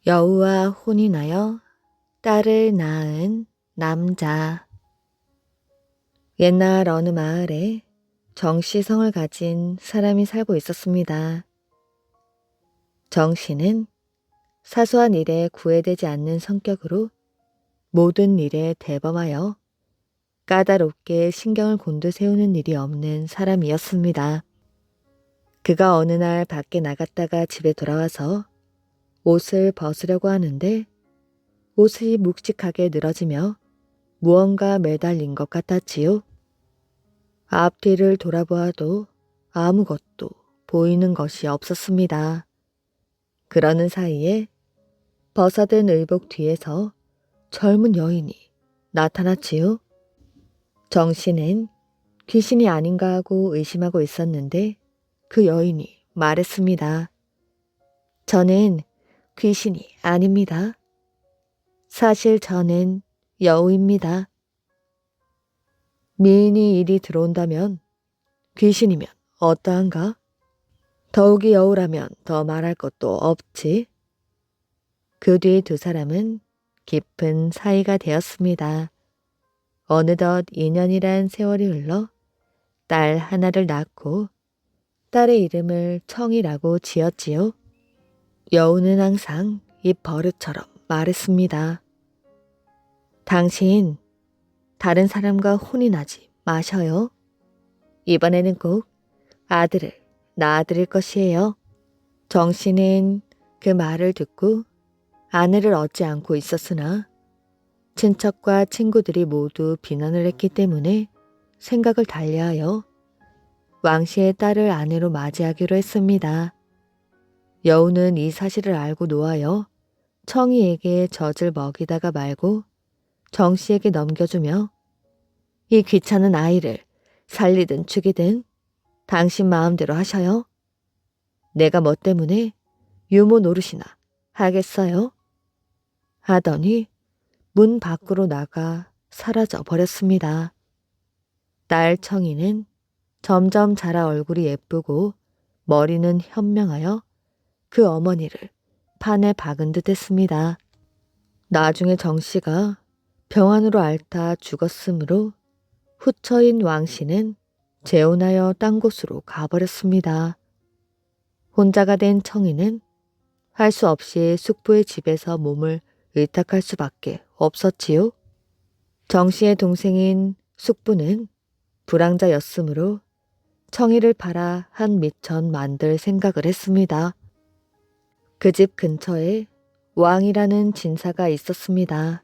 여우와 혼이 나여 딸을 낳은 남자. 옛날 어느 마을에 정씨성을 가진 사람이 살고 있었습니다. 정씨는 사소한 일에 구애되지 않는 성격으로 모든 일에 대범하여 까다롭게 신경을 곤두세우는 일이 없는 사람이었습니다. 그가 어느 날 밖에 나갔다가 집에 돌아와서 옷을 벗으려고 하는데 옷이 묵직하게 늘어지며 무언가 매달린 것 같았지요. 앞뒤를 돌아보아도 아무것도 보이는 것이 없었습니다. 그러는 사이에 벗어든 의복 뒤에서 젊은 여인이 나타났지요. 정씨는 귀신이 아닌가 하고 의심하고 있었는데 그 여인이 말했습니다. 저는 귀신이 아닙니다. 사실 저는 여우입니다. 미인이 이리 들어온다면 귀신이면 어떠한가? 더욱이 여우라면 더 말할 것도 없지. 그 뒤 두 사람은 깊은 사이가 되었습니다. 어느덧 2년이란 세월이 흘러 딸 하나를 낳고 딸의 이름을 청이라고 지었지요. 여우는 항상 입 버릇처럼 말했습니다. 당신 다른 사람과 혼이 나지 마셔요. 이번에는 꼭 아들을 낳아드릴 것이에요. 정씨는 그 말을 듣고 아내를 얻지 않고 있었으나 친척과 친구들이 모두 비난을 했기 때문에 생각을 달리하여 왕씨의 딸을 아내로 맞이하기로 했습니다. 여우는 이 사실을 알고 노하여 청이에게 젖을 먹이다가 말고 정씨에게 넘겨주며 이 귀찮은 아이를 살리든 죽이든 당신 마음대로 하셔요. 내가 뭐 때문에 유모 노릇이나 하겠어요? 하더니 문 밖으로 나가 사라져 버렸습니다. 딸 청이는 점점 자라 얼굴이 예쁘고 머리는 현명하여 그 어머니를 판에 박은 듯 했습니다. 나중에 정씨가 병환으로 앓다 죽었으므로 후처인 왕씨는 재혼하여 딴 곳으로 가버렸습니다. 혼자가 된 청이는 할 수 없이 숙부의 집에서 몸을 의탁할 수밖에 없었지요. 정씨의 동생인 숙부는 불황자였으므로 청이를 팔아 한 미천 만들 생각을 했습니다. 그 집 근처에 왕이라는 진사가 있었습니다.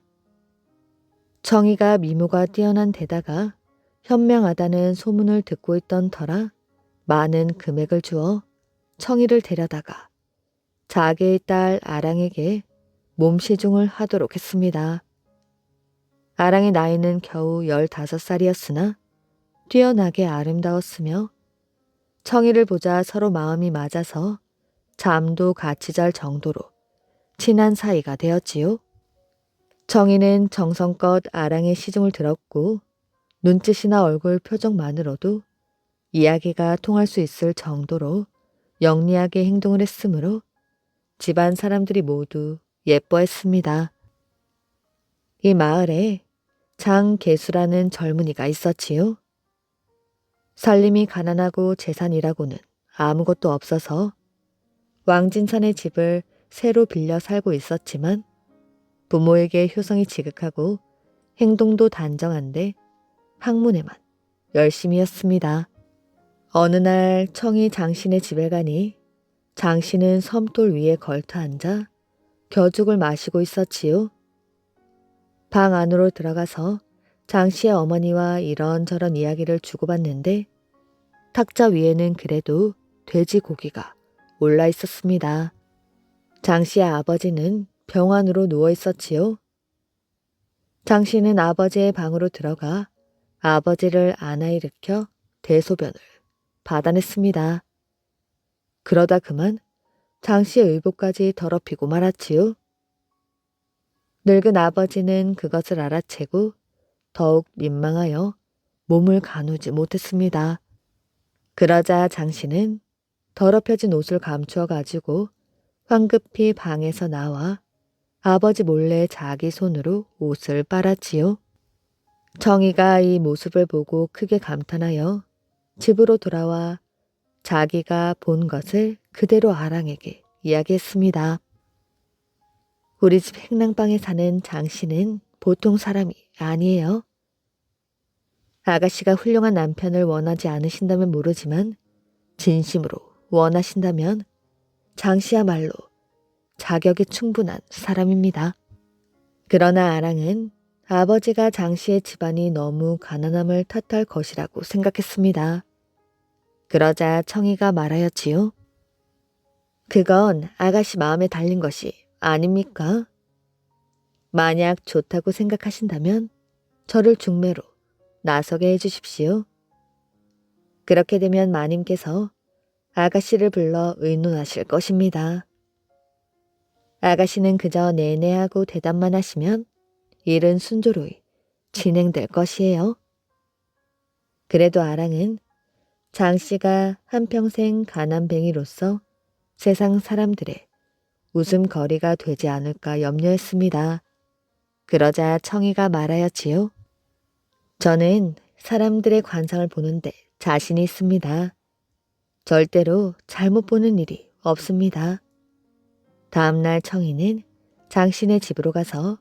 청이가 미모가 뛰어난 데다가 현명하다는 소문을 듣고 있던 터라 많은 금액을 주어 청이를 데려다가 자기의 딸 아랑에게 몸시중을 하도록 했습니다. 아랑의 나이는 겨우 15살이었으나 뛰어나게 아름다웠으며 청이를 보자 서로 마음이 맞아서 잠도 같이 잘 정도로 친한 사이가 되었지요. 청이는 정성껏 아랑의 시중을 들었고 눈짓이나 얼굴 표정만으로도 이야기가 통할 수 있을 정도로 영리하게 행동을 했으므로 집안 사람들이 모두 예뻐했습니다. 이 마을에 장계수라는 젊은이가 있었지요. 살림이 가난하고 재산이라고는 아무것도 없어서 왕진산의 집을 새로 빌려 살고 있었지만 부모에게 효성이 지극하고 행동도 단정한데 학문에만 열심이었습니다. 어느 날 청이 장신의 집에 가니 장신은 섬돌 위에 걸터 앉아 겨죽을 마시고 있었지요. 방 안으로 들어가서 장씨의 어머니와 이런저런 이야기를 주고받는데 탁자 위에는 그래도 돼지 고기가 올라 있었습니다. 장씨의 아버지는 병환으로 누워 있었지요. 장씨는 아버지의 방으로 들어가 아버지를 안아 일으켜 대소변을 받아냈습니다. 그러다 그만 장씨의 의복까지 더럽히고 말았지요. 늙은 아버지는 그것을 알아채고 더욱 민망하여 몸을 가누지 못했습니다. 그러자 장씨는 더럽혀진 옷을 감추어 가지고 황급히 방에서 나와 아버지 몰래 자기 손으로 옷을 빨았지요. 청이가 이 모습을 보고 크게 감탄하여 집으로 돌아와 자기가 본 것을 그대로 아랑에게 이야기했습니다. 우리 집 행랑방에 사는 장 씨는 보통 사람이 아니에요. 아가씨가 훌륭한 남편을 원하지 않으신다면 모르지만 진심으로 원하신다면 장 씨야말로 자격이 충분한 사람입니다. 그러나 아랑은 아버지가 장 씨의 집안이 너무 가난함을 탓할 것이라고 생각했습니다. 그러자 청이가 말하였지요. 그건 아가씨 마음에 달린 것이 아닙니까? 만약 좋다고 생각하신다면 저를 중매로 나서게 해주십시오. 그렇게 되면 마님께서 아가씨를 불러 의논하실 것입니다. 아가씨는 그저 네네 하고 대답만 하시면 일은 순조로이 진행될 것이에요. 그래도 아랑은 장 씨가 한평생 가난뱅이로서 세상 사람들의 웃음거리가 되지 않을까 염려했습니다. 그러자 청이가 말하였지요. 저는 사람들의 관상을 보는데 자신이 있습니다. 절대로 잘못 보는 일이 없습니다. 다음날 청이는 장씨네 집으로 가서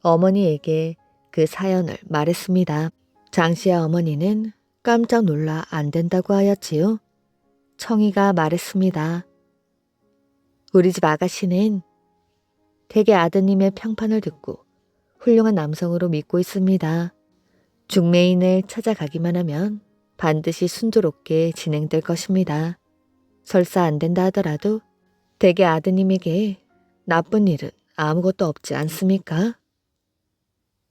어머니에게 그 사연을 말했습니다. 장씨의 어머니는 깜짝 놀라 안 된다고 하였지요. 청이가 말했습니다. 우리 집 아가씨는 대개 아드님의 평판을 듣고 훌륭한 남성으로 믿고 있습니다. 중매인을 찾아가기만 하면 반드시 순조롭게 진행될 것입니다. 설사 안 된다 하더라도 대개 아드님에게 나쁜 일은 아무것도 없지 않습니까?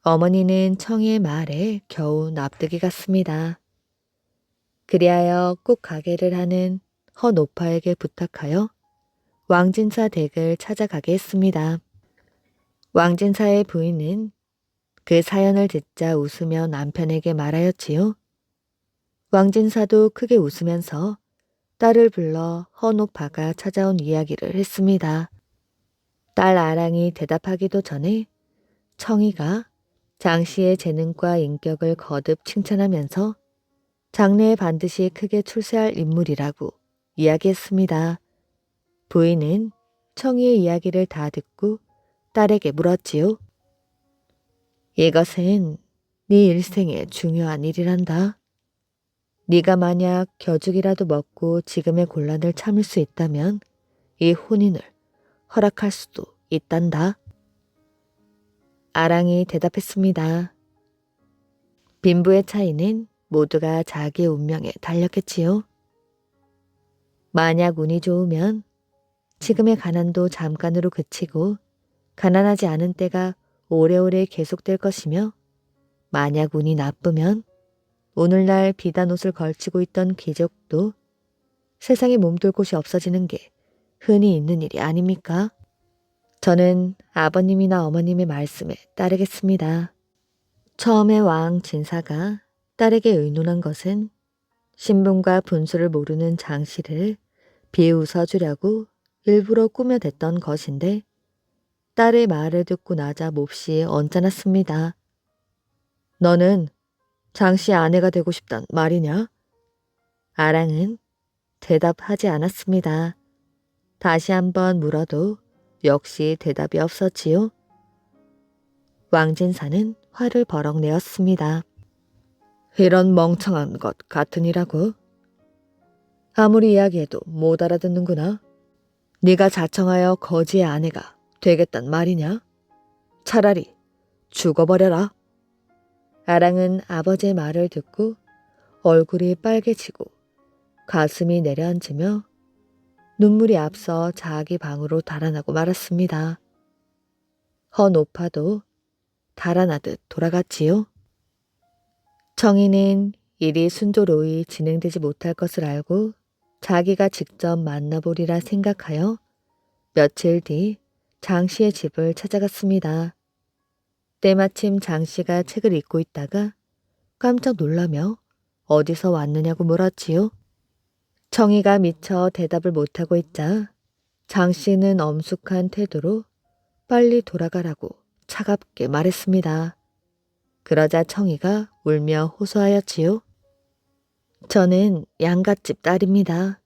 어머니는 청이의 말에 겨우 납득이 갔습니다. 그리하여 꼭 가게를 하는 허노파에게 부탁하여 왕진사 댁을 찾아가게 했습니다. 왕진사의 부인은 그 사연을 듣자 웃으며 남편에게 말하였지요. 왕진사도 크게 웃으면서 딸을 불러 허노파가 찾아온 이야기를 했습니다. 딸 아랑이 대답하기도 전에 청이가 장씨의 재능과 인격을 거듭 칭찬하면서 장래에 반드시 크게 출세할 인물이라고 이야기했습니다. 부인은 청이의 이야기를 다 듣고 딸에게 물었지요. 이것은 네 일생의 중요한 일이란다. 네가 만약 겨죽이라도 먹고 지금의 곤란을 참을 수 있다면 이 혼인을 허락할 수도 있단다. 아랑이 대답했습니다. 빈부의 차이는 모두가 자기의 운명에 달렸겠지요. 만약 운이 좋으면 지금의 가난도 잠깐으로 그치고 가난하지 않은 때가 오래오래 계속될 것이며 만약 운이 나쁘면 오늘날 비단 옷을 걸치고 있던 귀족도 세상에 몸둘 곳이 없어지는 게 흔히 있는 일이 아닙니까? 저는 아버님이나 어머님의 말씀에 따르겠습니다. 처음에 왕 진사가 딸에게 의논한 것은 신분과 분수를 모르는 장씨를 비웃어주려고 일부러 꾸며댔던 것인데 딸의 말을 듣고 나자 몹시 언짢았습니다. 너는 장씨 아내가 되고 싶단 말이냐? 아랑은 대답하지 않았습니다. 다시 한번 물어도 역시 대답이 없었지요. 왕진사는 화를 버럭 내었습니다. 이런 멍청한 것 같으니라고. 아무리 이야기해도 못 알아듣는구나. 네가 자청하여 거지의 아내가 되겠단 말이냐? 차라리 죽어버려라. 아랑은 아버지의 말을 듣고 얼굴이 빨개지고 가슴이 내려앉으며 눈물이 앞서 자기 방으로 달아나고 말았습니다. 허노파도 달아나듯 돌아갔지요. 청이는 일이 순조로이 진행되지 못할 것을 알고 자기가 직접 만나보리라 생각하여 며칠 뒤 장씨의 집을 찾아갔습니다. 때마침 장씨가 책을 읽고 있다가 깜짝 놀라며 어디서 왔느냐고 물었지요. 청이가 미처 대답을 못하고 있자 장씨는 엄숙한 태도로 빨리 돌아가라고 차갑게 말했습니다. 그러자 청이가 울며 호소하였지요. 저는 양갓집 딸입니다.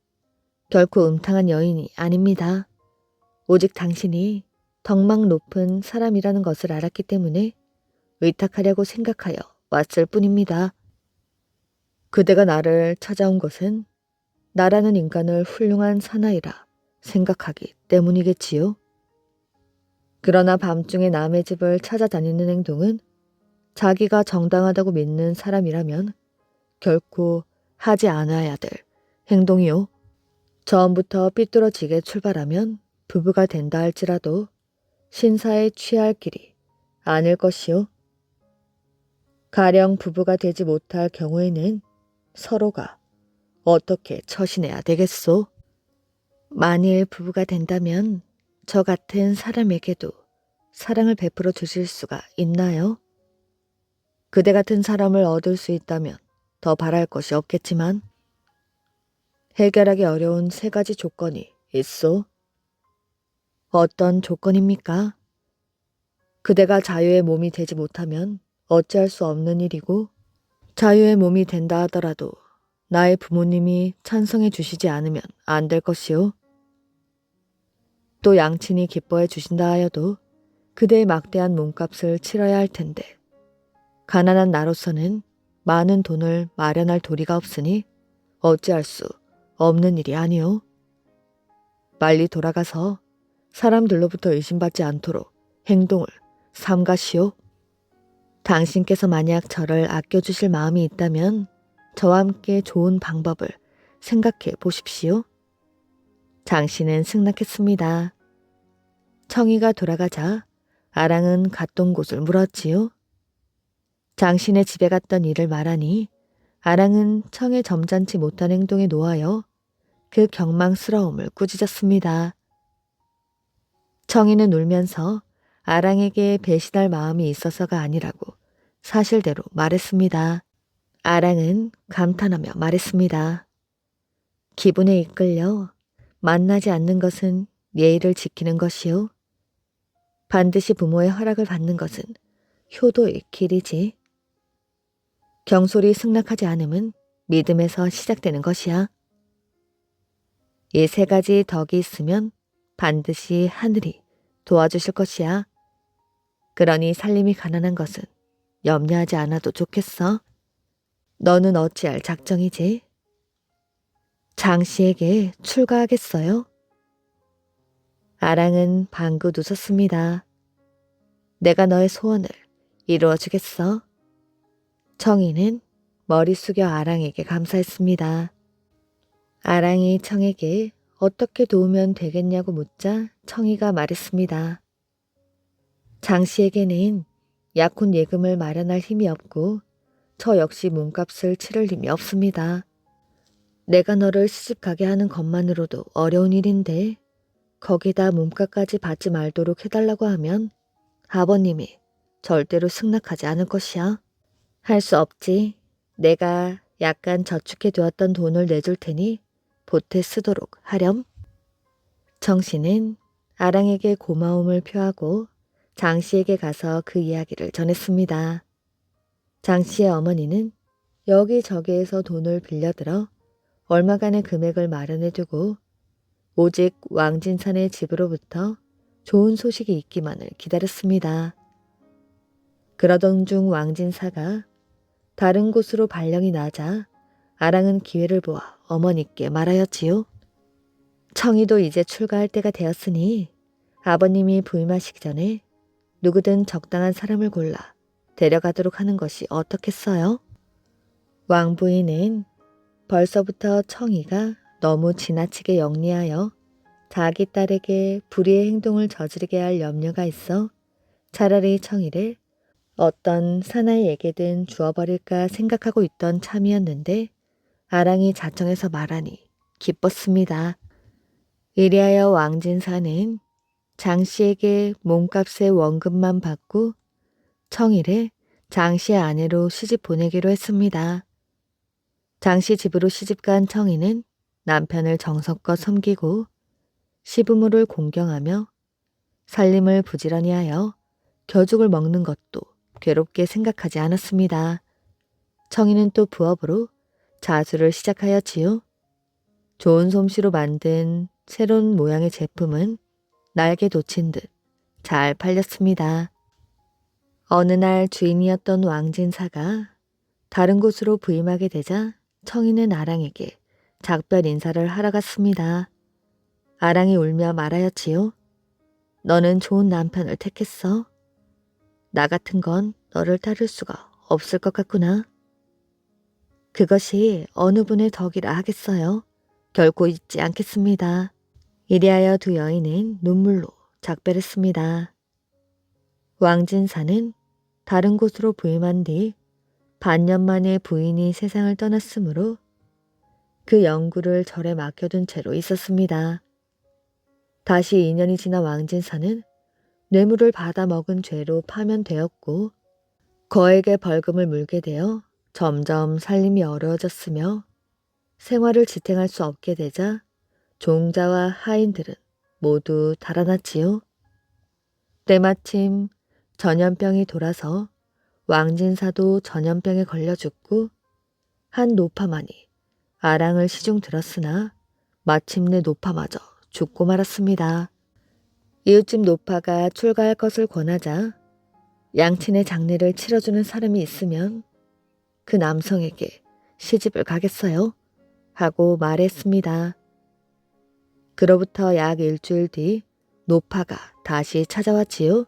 결코 음탕한 여인이 아닙니다. 오직 당신이 덕망 높은 사람이라는 것을 알았기 때문에 의탁하려고 생각하여 왔을 뿐입니다. 그대가 나를 찾아온 것은 나라는 인간을 훌륭한 사나이라 생각하기 때문이겠지요. 그러나 밤중에 남의 집을 찾아다니는 행동은 자기가 정당하다고 믿는 사람이라면 결코 하지 않아야 될 행동이요. 처음부터 삐뚤어지게 출발하면 부부가 된다 할지라도 신사에 취할 길이 아닐 것이요. 가령 부부가 되지 못할 경우에는 서로가 어떻게 처신해야 되겠소? 만일 부부가 된다면 저 같은 사람에게도 사랑을 베풀어 주실 수가 있나요? 그대 같은 사람을 얻을 수 있다면 더 바랄 것이 없겠지만 해결하기 어려운 3가지 조건이 있소. 어떤 조건입니까? 그대가 자유의 몸이 되지 못하면 어찌할 수 없는 일이고 자유의 몸이 된다 하더라도 나의 부모님이 찬성해 주시지 않으면 안 될 것이요. 또 양친이 기뻐해 주신다 하여도 그대의 막대한 몸값을 치러야 할 텐데 가난한 나로서는 많은 돈을 마련할 도리가 없으니 어찌할 수 없는 일이 아니오. 빨리 돌아가서 사람들로부터 의심받지 않도록 행동을 삼가시오. 당신께서 만약 저를 아껴주실 마음이 있다면 저와 함께 좋은 방법을 생각해 보십시오. 장씨는 승낙했습니다. 청이가 돌아가자 아랑은 갔던 곳을 물었지요. 장신의 집에 갔던 일을 말하니 아랑은 청의 점잖지 못한 행동에 노하여 그 경망스러움을 꾸짖었습니다. 청이는 울면서 아랑에게 배신할 마음이 있어서가 아니라고 사실대로 말했습니다. 아랑은 감탄하며 말했습니다. 기분에 이끌려 만나지 않는 것은 예의를 지키는 것이요. 반드시 부모의 허락을 받는 것은 효도의 길이지. 경솔이 승낙하지 않음은 믿음에서 시작되는 것이야. 이 3가지 덕이 있으면 반드시 하늘이 도와주실 것이야. 그러니 살림이 가난한 것은 염려하지 않아도 좋겠어. 너는 어찌할 작정이지? 장씨에게 출가하겠어요? 아랑은 방긋 웃었습니다. 내가 너의 소원을 이루어주겠어. 청이는 머리 숙여 아랑에게 감사했습니다. 아랑이 청에게 어떻게 도우면 되겠냐고 묻자 청이가 말했습니다. 장씨에게는 약혼 예금을 마련할 힘이 없고 저 역시 몸값을 치를 힘이 없습니다. 내가 너를 시집가게 하는 것만으로도 어려운 일인데 거기다 몸값까지 받지 말도록 해달라고 하면 아버님이 절대로 승낙하지 않을 것이야. 할 수 없지. 내가 약간 저축해 두었던 돈을 내줄 테니 보태 쓰도록 하렴. 정씨는 아랑에게 고마움을 표하고 장씨에게 가서 그 이야기를 전했습니다. 장씨의 어머니는 여기저기에서 돈을 빌려들어 얼마간의 금액을 마련해 두고 오직 왕진산의 집으로부터 좋은 소식이 있기만을 기다렸습니다. 그러던 중 왕진사가 다른 곳으로 발령이 나자 아랑은 기회를 보아 어머니께 말하였지요. 청이도 이제 출가할 때가 되었으니 아버님이 부임하시기 전에 누구든 적당한 사람을 골라 데려가도록 하는 것이 어떻겠어요? 왕부인은 벌써부터 청이가 너무 지나치게 영리하여 자기 딸에게 불의의 행동을 저지르게 할 염려가 있어 차라리 청이를 어떤 사나이에게든 주어버릴까 생각하고 있던 참이었는데 아랑이 자청해서 말하니 기뻤습니다. 이리하여 왕진사는 장씨에게 몸값의 원금만 받고 청이를 장씨의 아내로 시집 보내기로 했습니다. 장씨 집으로 시집간 청이는 남편을 정성껏 섬기고 시부모를 공경하며 살림을 부지런히 하여 겨죽을 먹는 것도 괴롭게 생각하지 않았습니다. 청이는 또 부업으로 자수를 시작하였지요. 좋은 솜씨로 만든 새로운 모양의 제품은 날개 돋친 듯 잘 팔렸습니다. 어느 날 주인이었던 왕진사가 다른 곳으로 부임하게 되자 청이는 아랑에게 작별 인사를 하러 갔습니다. 아랑이 울며 말하였지요. 너는 좋은 남편을 택했어. 나 같은 건 너를 따를 수가 없을 것 같구나. 그것이 어느 분의 덕이라 하겠어요. 결코 잊지 않겠습니다. 이리하여 두 여인은 눈물로 작별했습니다. 왕진사는 다른 곳으로 부임한 뒤 반년 만에 부인이 세상을 떠났으므로 그 영구를 절에 맡겨둔 채로 있었습니다. 다시 2년이 지나 왕진사는 뇌물을 받아 먹은 죄로 파면되었고 거액의 벌금을 물게 되어 점점 살림이 어려워졌으며 생활을 지탱할 수 없게 되자 종자와 하인들은 모두 달아났지요. 때마침 전염병이 돌아서 왕진사도 전염병에 걸려 죽고 한 노파만이 아랑을 시중 들었으나 마침내 노파마저 죽고 말았습니다. 이웃집 노파가 출가할 것을 권하자 양친의 장례를 치러주는 사람이 있으면 그 남성에게 시집을 가겠어요? 하고 말했습니다. 그로부터 약 일주일 뒤 노파가 다시 찾아왔지요.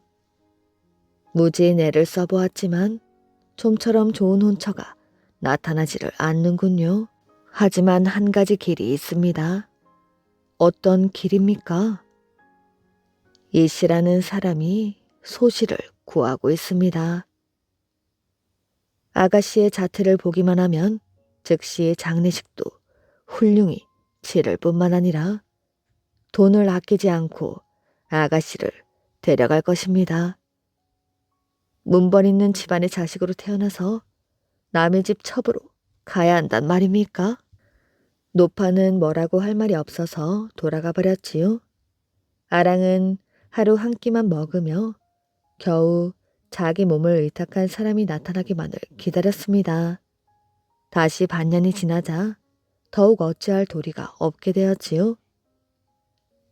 무지의 애를 써보았지만 좀처럼 좋은 혼처가 나타나지를 않는군요. 하지만 한 가지 길이 있습니다. 어떤 길입니까? 이 씨라는 사람이 소씨를 구하고 있습니다. 아가씨의 자태를 보기만 하면 즉시 장례식도 훌륭히 치를 뿐만 아니라 돈을 아끼지 않고 아가씨를 데려갈 것입니다. 문벌 있는 집안의 자식으로 태어나서 남의 집 첩으로 가야 한단 말입니까? 노파는 뭐라고 할 말이 없어서 돌아가 버렸지요. 아랑은 하루 한 끼만 먹으며 겨우 자기 몸을 의탁한 사람이 나타나기만을 기다렸습니다. 다시 반년이 지나자 더욱 어찌할 도리가 없게 되었지요.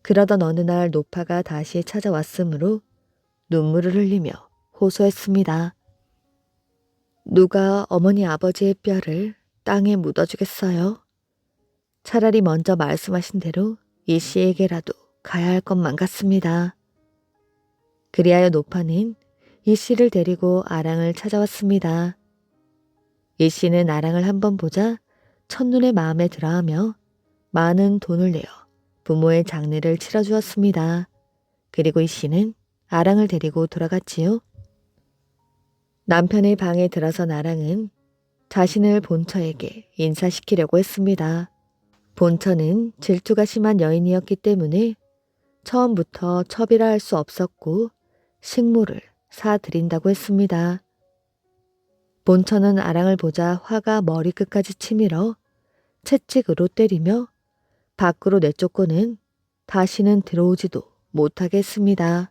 그러던 어느 날 노파가 다시 찾아왔으므로 눈물을 흘리며 호소했습니다. 누가 어머니 아버지의 뼈를 땅에 묻어주겠어요? 차라리 먼저 말씀하신 대로 이 씨에게라도 가야 할 것만 같습니다. 그리하여 노파는 이 씨를 데리고 아랑을 찾아왔습니다. 이 씨는 아랑을 한번 보자 첫눈에 마음에 들어하며 많은 돈을 내어 부모의 장례를 치러주었습니다. 그리고 이 씨는 아랑을 데리고 돌아갔지요. 남편의 방에 들어선 아랑은 자신을 본처에게 인사시키려고 했습니다. 본처는 질투가 심한 여인이었기 때문에 처음부터 첩이라 할 수 없었고 식모를 사드린다고 했습니다. 본처는 아랑을 보자 화가 머리끝까지 치밀어 채찍으로 때리며 밖으로 내쫓고는 다시는 들어오지도 못하게 했습니다.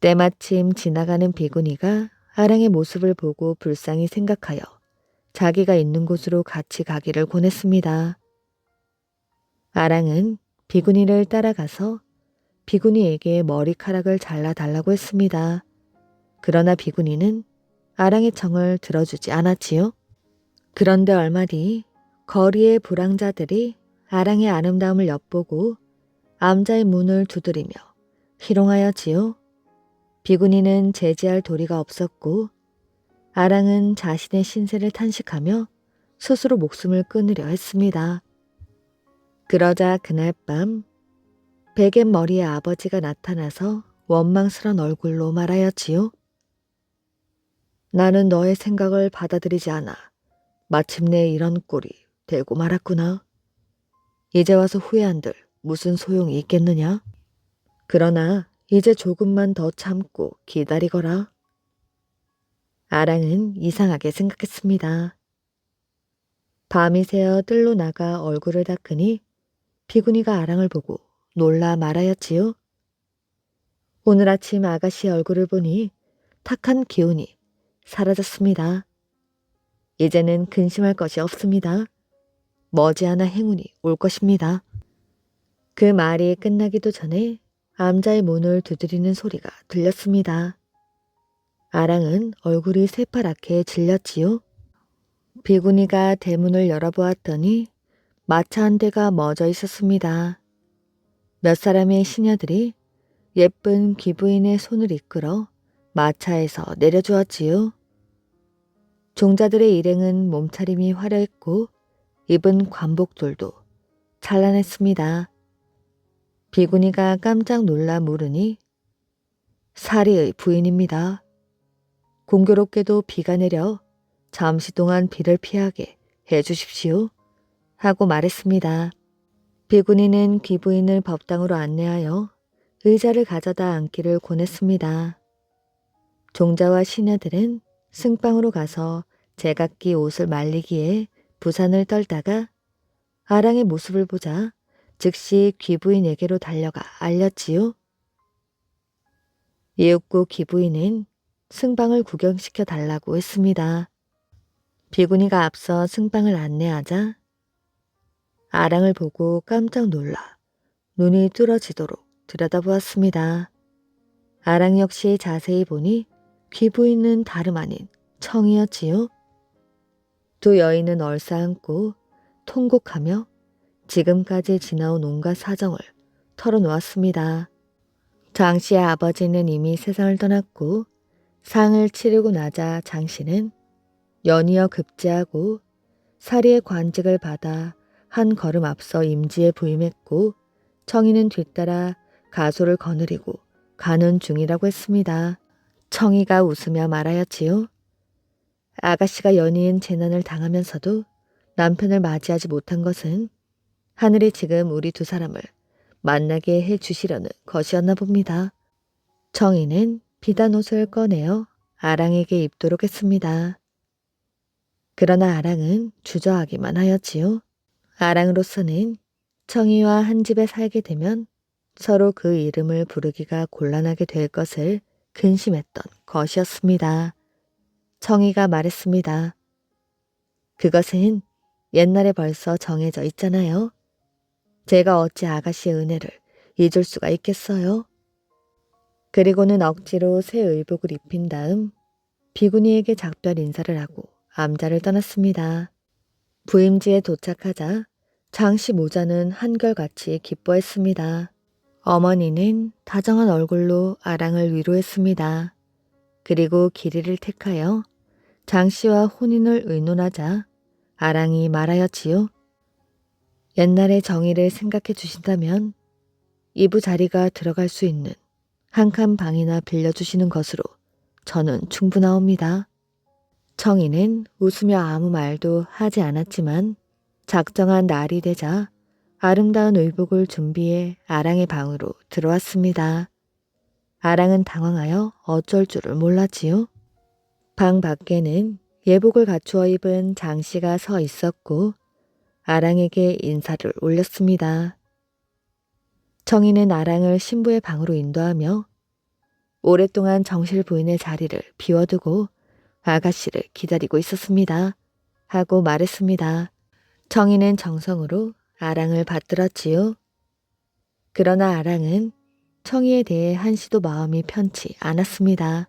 때마침 지나가는 비구니가 아랑의 모습을 보고 불쌍히 생각하여 자기가 있는 곳으로 같이 가기를 권했습니다. 아랑은 비구니를 따라가서 비구니에게 머리카락을 잘라달라고 했습니다. 그러나 비구니는 아랑의 청을 들어주지 않았지요. 그런데 얼마 뒤 거리의 불황자들이 아랑의 아름다움을 엿보고 암자의 문을 두드리며 희롱하였지요. 비구니는 제지할 도리가 없었고 아랑은 자신의 신세를 탄식하며 스스로 목숨을 끊으려 했습니다. 그러자 그날 밤 베갯 머리의 아버지가 나타나서 원망스런 얼굴로 말하였지요. 나는 너의 생각을 받아들이지 않아 마침내 이런 꼴이 되고 말았구나. 이제 와서 후회한들 무슨 소용이 있겠느냐? 그러나 이제 조금만 더 참고 기다리거라. 아랑은 이상하게 생각했습니다. 밤이 새어 뜰로 나가 얼굴을 닦으니 비구니가 아랑을 보고 놀라 말하였지요. 오늘 아침 아가씨 얼굴을 보니 탁한 기운이 사라졌습니다. 이제는 근심할 것이 없습니다. 머지않아 행운이 올 것입니다. 그 말이 끝나기도 전에 암자의 문을 두드리는 소리가 들렸습니다. 아랑은 얼굴이 새파랗게 질렸지요. 비구니가 대문을 열어보았더니 마차 한 대가 멎어 있었습니다. 몇 사람의 시녀들이 예쁜 귀부인의 손을 이끌어 마차에서 내려주었지요. 종자들의 일행은 몸차림이 화려했고 입은 관복들도 찬란했습니다. 비구니가 깜짝 놀라 물으니 사리의 부인입니다. 공교롭게도 비가 내려 잠시 동안 비를 피하게 해주십시오. 하고 말했습니다. 비구니는 귀부인을 법당으로 안내하여 의자를 가져다 앉기를 권했습니다. 종자와 시녀들은 승방으로 가서 제각기 옷을 말리기에 부산을 떨다가 아랑의 모습을 보자 즉시 귀부인에게로 달려가 알렸지요. 이윽고 귀부인은 승방을 구경시켜 달라고 했습니다. 비구니가 앞서 승방을 안내하자 아랑을 보고 깜짝 놀라 눈이 뚫어지도록 들여다보았습니다. 아랑 역시 자세히 보니 귀부인은 다름 아닌 청이었지요. 두 여인은 얼싸안고 통곡하며 지금까지 지나온 온갖 사정을 털어놓았습니다. 장 씨의 아버지는 이미 세상을 떠났고 상을 치르고 나자 장 씨는 연이어 급제하고 사리의 관직을 받아 한 걸음 앞서 임지에 부임했고 청이는 뒤따라 가소를 거느리고 가는 중이라고 했습니다. 청이가 웃으며 말하였지요. 아가씨가 연이은 재난을 당하면서도 남편을 맞이하지 못한 것은 하늘이 지금 우리 두 사람을 만나게 해주시려는 것이었나 봅니다. 청이는 비단 옷을 꺼내어 아랑에게 입도록 했습니다. 그러나 아랑은 주저하기만 하였지요. 아랑으로서는 청이와 한 집에 살게 되면 서로 그 이름을 부르기가 곤란하게 될 것을 근심했던 것이었습니다. 청이가 말했습니다. 그것은 옛날에 벌써 정해져 있잖아요. 제가 어찌 아가씨의 은혜를 잊을 수가 있겠어요. 그리고는 억지로 새 의복을 입힌 다음 비구니에게 작별 인사를 하고 암자를 떠났습니다. 부임지에 도착하자 장씨 모자는 한결같이 기뻐했습니다. 어머니는 다정한 얼굴로 아랑을 위로했습니다. 그리고 길이를 택하여 장씨와 혼인을 의논하자 아랑이 말하였지요. 옛날의 정의를 생각해 주신다면 이부 자리가 들어갈 수 있는 한 칸 방이나 빌려주시는 것으로 저는 충분하옵니다. 청이는 웃으며 아무 말도 하지 않았지만 작정한 날이 되자 아름다운 의복을 준비해 아랑의 방으로 들어왔습니다. 아랑은 당황하여 어쩔 줄을 몰랐지요. 방 밖에는 예복을 갖추어 입은 장씨가 서 있었고 아랑에게 인사를 올렸습니다. 청이는 아랑을 신부의 방으로 인도하며 오랫동안 정실 부인의 자리를 비워두고 아가씨를 기다리고 있었습니다. 하고 말했습니다. 청이는 정성으로 아랑을 받들었지요. 그러나 아랑은 청이에 대해 한시도 마음이 편치 않았습니다.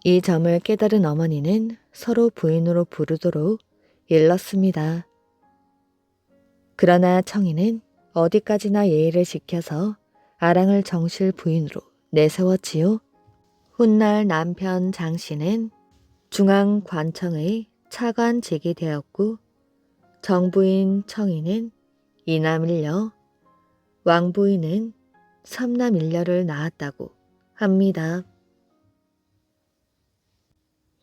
이 점을 깨달은 어머니는 서로 부인으로 부르도록 일렀습니다. 그러나 청이는 어디까지나 예의를 지켜서 아랑을 정실 부인으로 내세웠지요. 훗날 남편 장씨는 중앙관청의 차관직이 되었고 정부인 청이는 이남일녀, 왕부인은 삼남일녀를 낳았다고 합니다.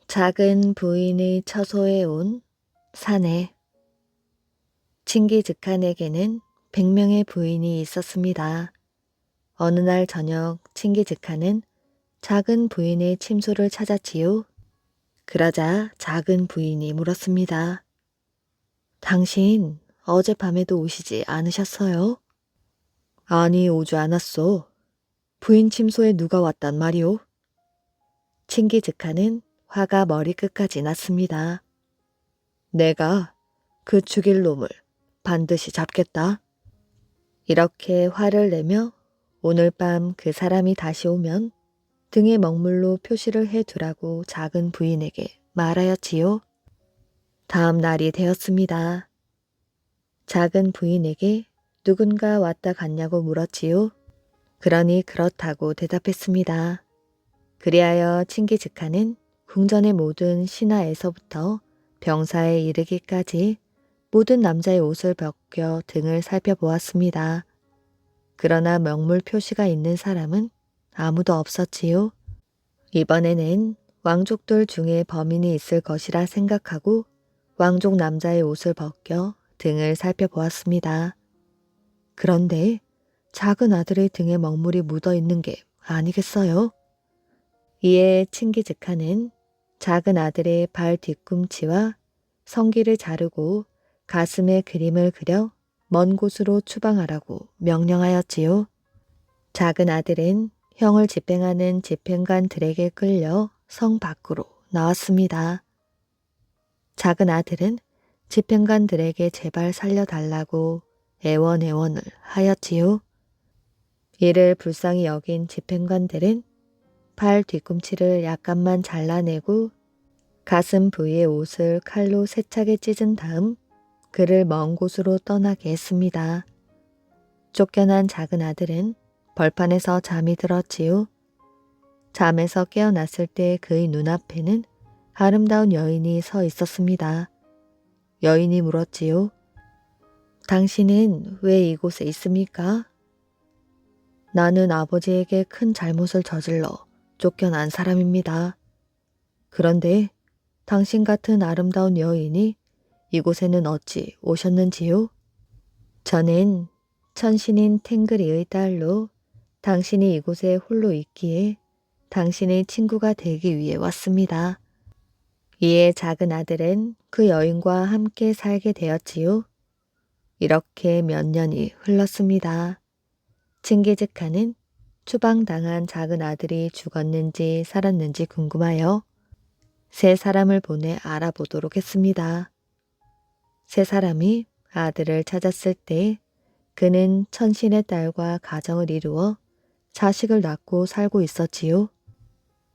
작은 부인의 처소에 온 사내. 친기즉한에게는 100명의 부인이 있었습니다. 어느 날 저녁 친기즉한은 작은 부인의 침소를 찾았지요. 그러자 작은 부인이 물었습니다. 당신 어젯밤에도 오시지 않으셨어요? 아니, 오지 않았소. 부인 침소에 누가 왔단 말이오? 친기즉하는 화가 머리끝까지 났습니다. 내가 그 죽일 놈을 반드시 잡겠다. 이렇게 화를 내며 오늘 밤 그 사람이 다시 오면 등에 먹물로 표시를 해두라고 작은 부인에게 말하였지요. 다음 날이 되었습니다. 작은 부인에게 누군가 왔다 갔냐고 물었지요. 그러니 그렇다고 대답했습니다. 그리하여 친기즉하는 궁전의 모든 신하에서부터 병사에 이르기까지 모든 남자의 옷을 벗겨 등을 살펴보았습니다. 그러나 명물 표시가 있는 사람은 아무도 없었지요. 이번에는 왕족들 중에 범인이 있을 것이라 생각하고 왕족 남자의 옷을 벗겨 등을 살펴보았습니다. 그런데 작은 아들의 등에 먹물이 묻어 있는 게 아니겠어요? 이에 친기즉하는 작은 아들의 발 뒤꿈치와 성기를 자르고 가슴에 그림을 그려 먼 곳으로 추방하라고 명령하였지요. 작은 아들은 형을 집행하는 집행관들에게 끌려 성 밖으로 나왔습니다. 작은 아들은 집행관들에게 제발 살려달라고 애원을 하였지요. 이를 불쌍히 여긴 집행관들은 발 뒤꿈치를 약간만 잘라내고 가슴 부위의 옷을 칼로 세차게 찢은 다음 그를 먼 곳으로 떠나게 했습니다. 쫓겨난 작은 아들은 벌판에서 잠이 들었지요. 잠에서 깨어났을 때 그의 눈앞에는 아름다운 여인이 서 있었습니다. 여인이 물었지요. 당신은 왜 이곳에 있습니까? 나는 아버지에게 큰 잘못을 저질러 쫓겨난 사람입니다. 그런데 당신 같은 아름다운 여인이 이곳에는 어찌 오셨는지요? 저는 천신인 탱그리의 딸로 당신이 이곳에 홀로 있기에 당신의 친구가 되기 위해 왔습니다. 이에 작은 아들은 그 여인과 함께 살게 되었지요. 이렇게 몇 년이 흘렀습니다. 친기즉하는 추방당한 작은 아들이 죽었는지 살았는지 궁금하여 세 사람을 보내 알아보도록 했습니다. 세 사람이 아들을 찾았을 때 그는 천신의 딸과 가정을 이루어 자식을 낳고 살고 있었지요.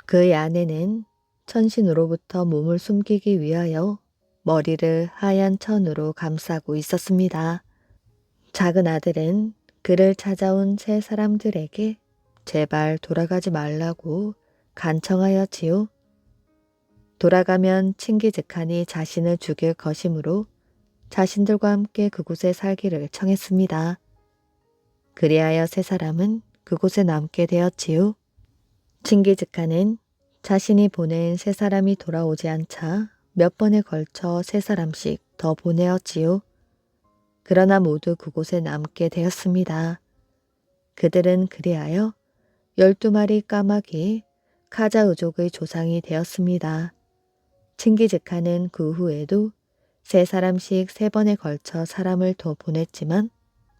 그의 아내는 천신으로부터 몸을 숨기기 위하여 머리를 하얀 천으로 감싸고 있었습니다. 작은 아들은 그를 찾아온 세 사람들에게 제발 돌아가지 말라고 간청하였지요. 돌아가면 친기즉하니 자신을 죽일 것이므로 자신들과 함께 그곳에 살기를 청했습니다. 그리하여 세 사람은 그곳에 남게 되었지요. 친기즉하는 자신이 보낸 세 사람이 돌아오지 않자 몇 번에 걸쳐 세 사람씩 더 보내었지요. 그러나 모두 그곳에 남게 되었습니다. 그들은 그리하여 12마리 까마귀 카자의족의 조상이 되었습니다. 친기즉하는 그 후에도 세 사람씩 3번에 걸쳐 사람을 더 보냈지만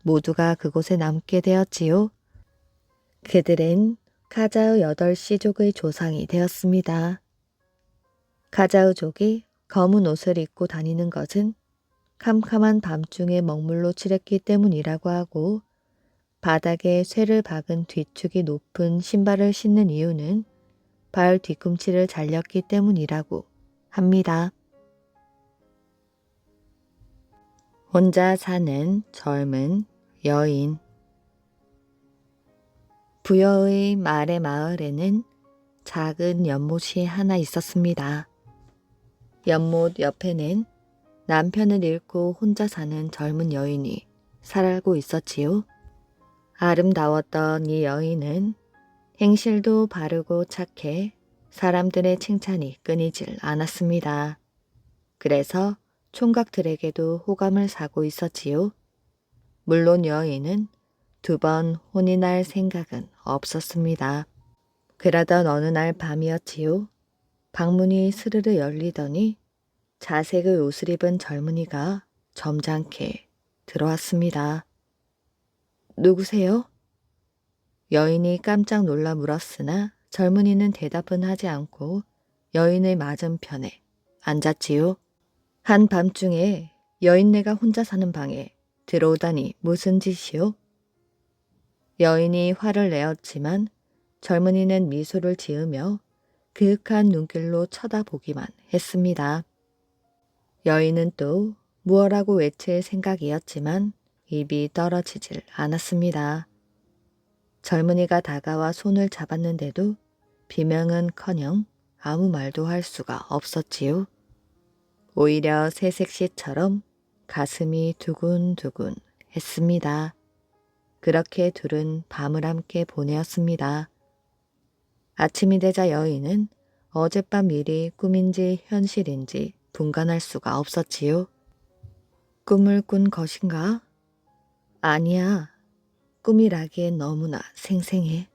모두가 그곳에 남게 되었지요. 그들은 카자의 8씨족의 조상이 되었습니다. 카자의족이 검은 옷을 입고 다니는 것은 캄캄한 밤중에 먹물로 칠했기 때문이라고 하고 바닥에 쇠를 박은 뒤축이 높은 신발을 신는 이유는 발 뒤꿈치를 잘렸기 때문이라고 합니다. 혼자 사는 젊은 여인. 부여의 말의 마을에는 작은 연못이 하나 있었습니다. 연못 옆에는 남편을 잃고 혼자 사는 젊은 여인이 살고 있었지요. 아름다웠던 이 여인은 행실도 바르고 착해 사람들의 칭찬이 끊이질 않았습니다. 그래서 총각들에게도 호감을 사고 있었지요. 물론 여인은 2번 혼이 날 생각은 없었습니다. 그러던 어느 날 밤이었지요. 방문이 스르르 열리더니 자색의 옷을 입은 젊은이가 점잖게 들어왔습니다. 누구세요? 여인이 깜짝 놀라 물었으나 젊은이는 대답은 하지 않고 여인의 맞은편에 앉았지요. 한밤중에 여인네가 혼자 사는 방에 들어오다니 무슨 짓이요? 여인이 화를 내었지만 젊은이는 미소를 지으며 그윽한 눈길로 쳐다보기만 했습니다. 여인은 또 무엇라고 외칠 생각이었지만 입이 떨어지질 않았습니다. 젊은이가 다가와 손을 잡았는데도 비명은커녕 아무 말도 할 수가 없었지요. 오히려 새색시처럼 가슴이 두근두근 했습니다. 그렇게 둘은 밤을 함께 보내었습니다. 아침이 되자 여인은 어젯밤 일이 꿈인지 현실인지 분간할 수가 없었지요. 꿈을 꾼 것인가? 아니야. 꿈이라기엔 너무나 생생해.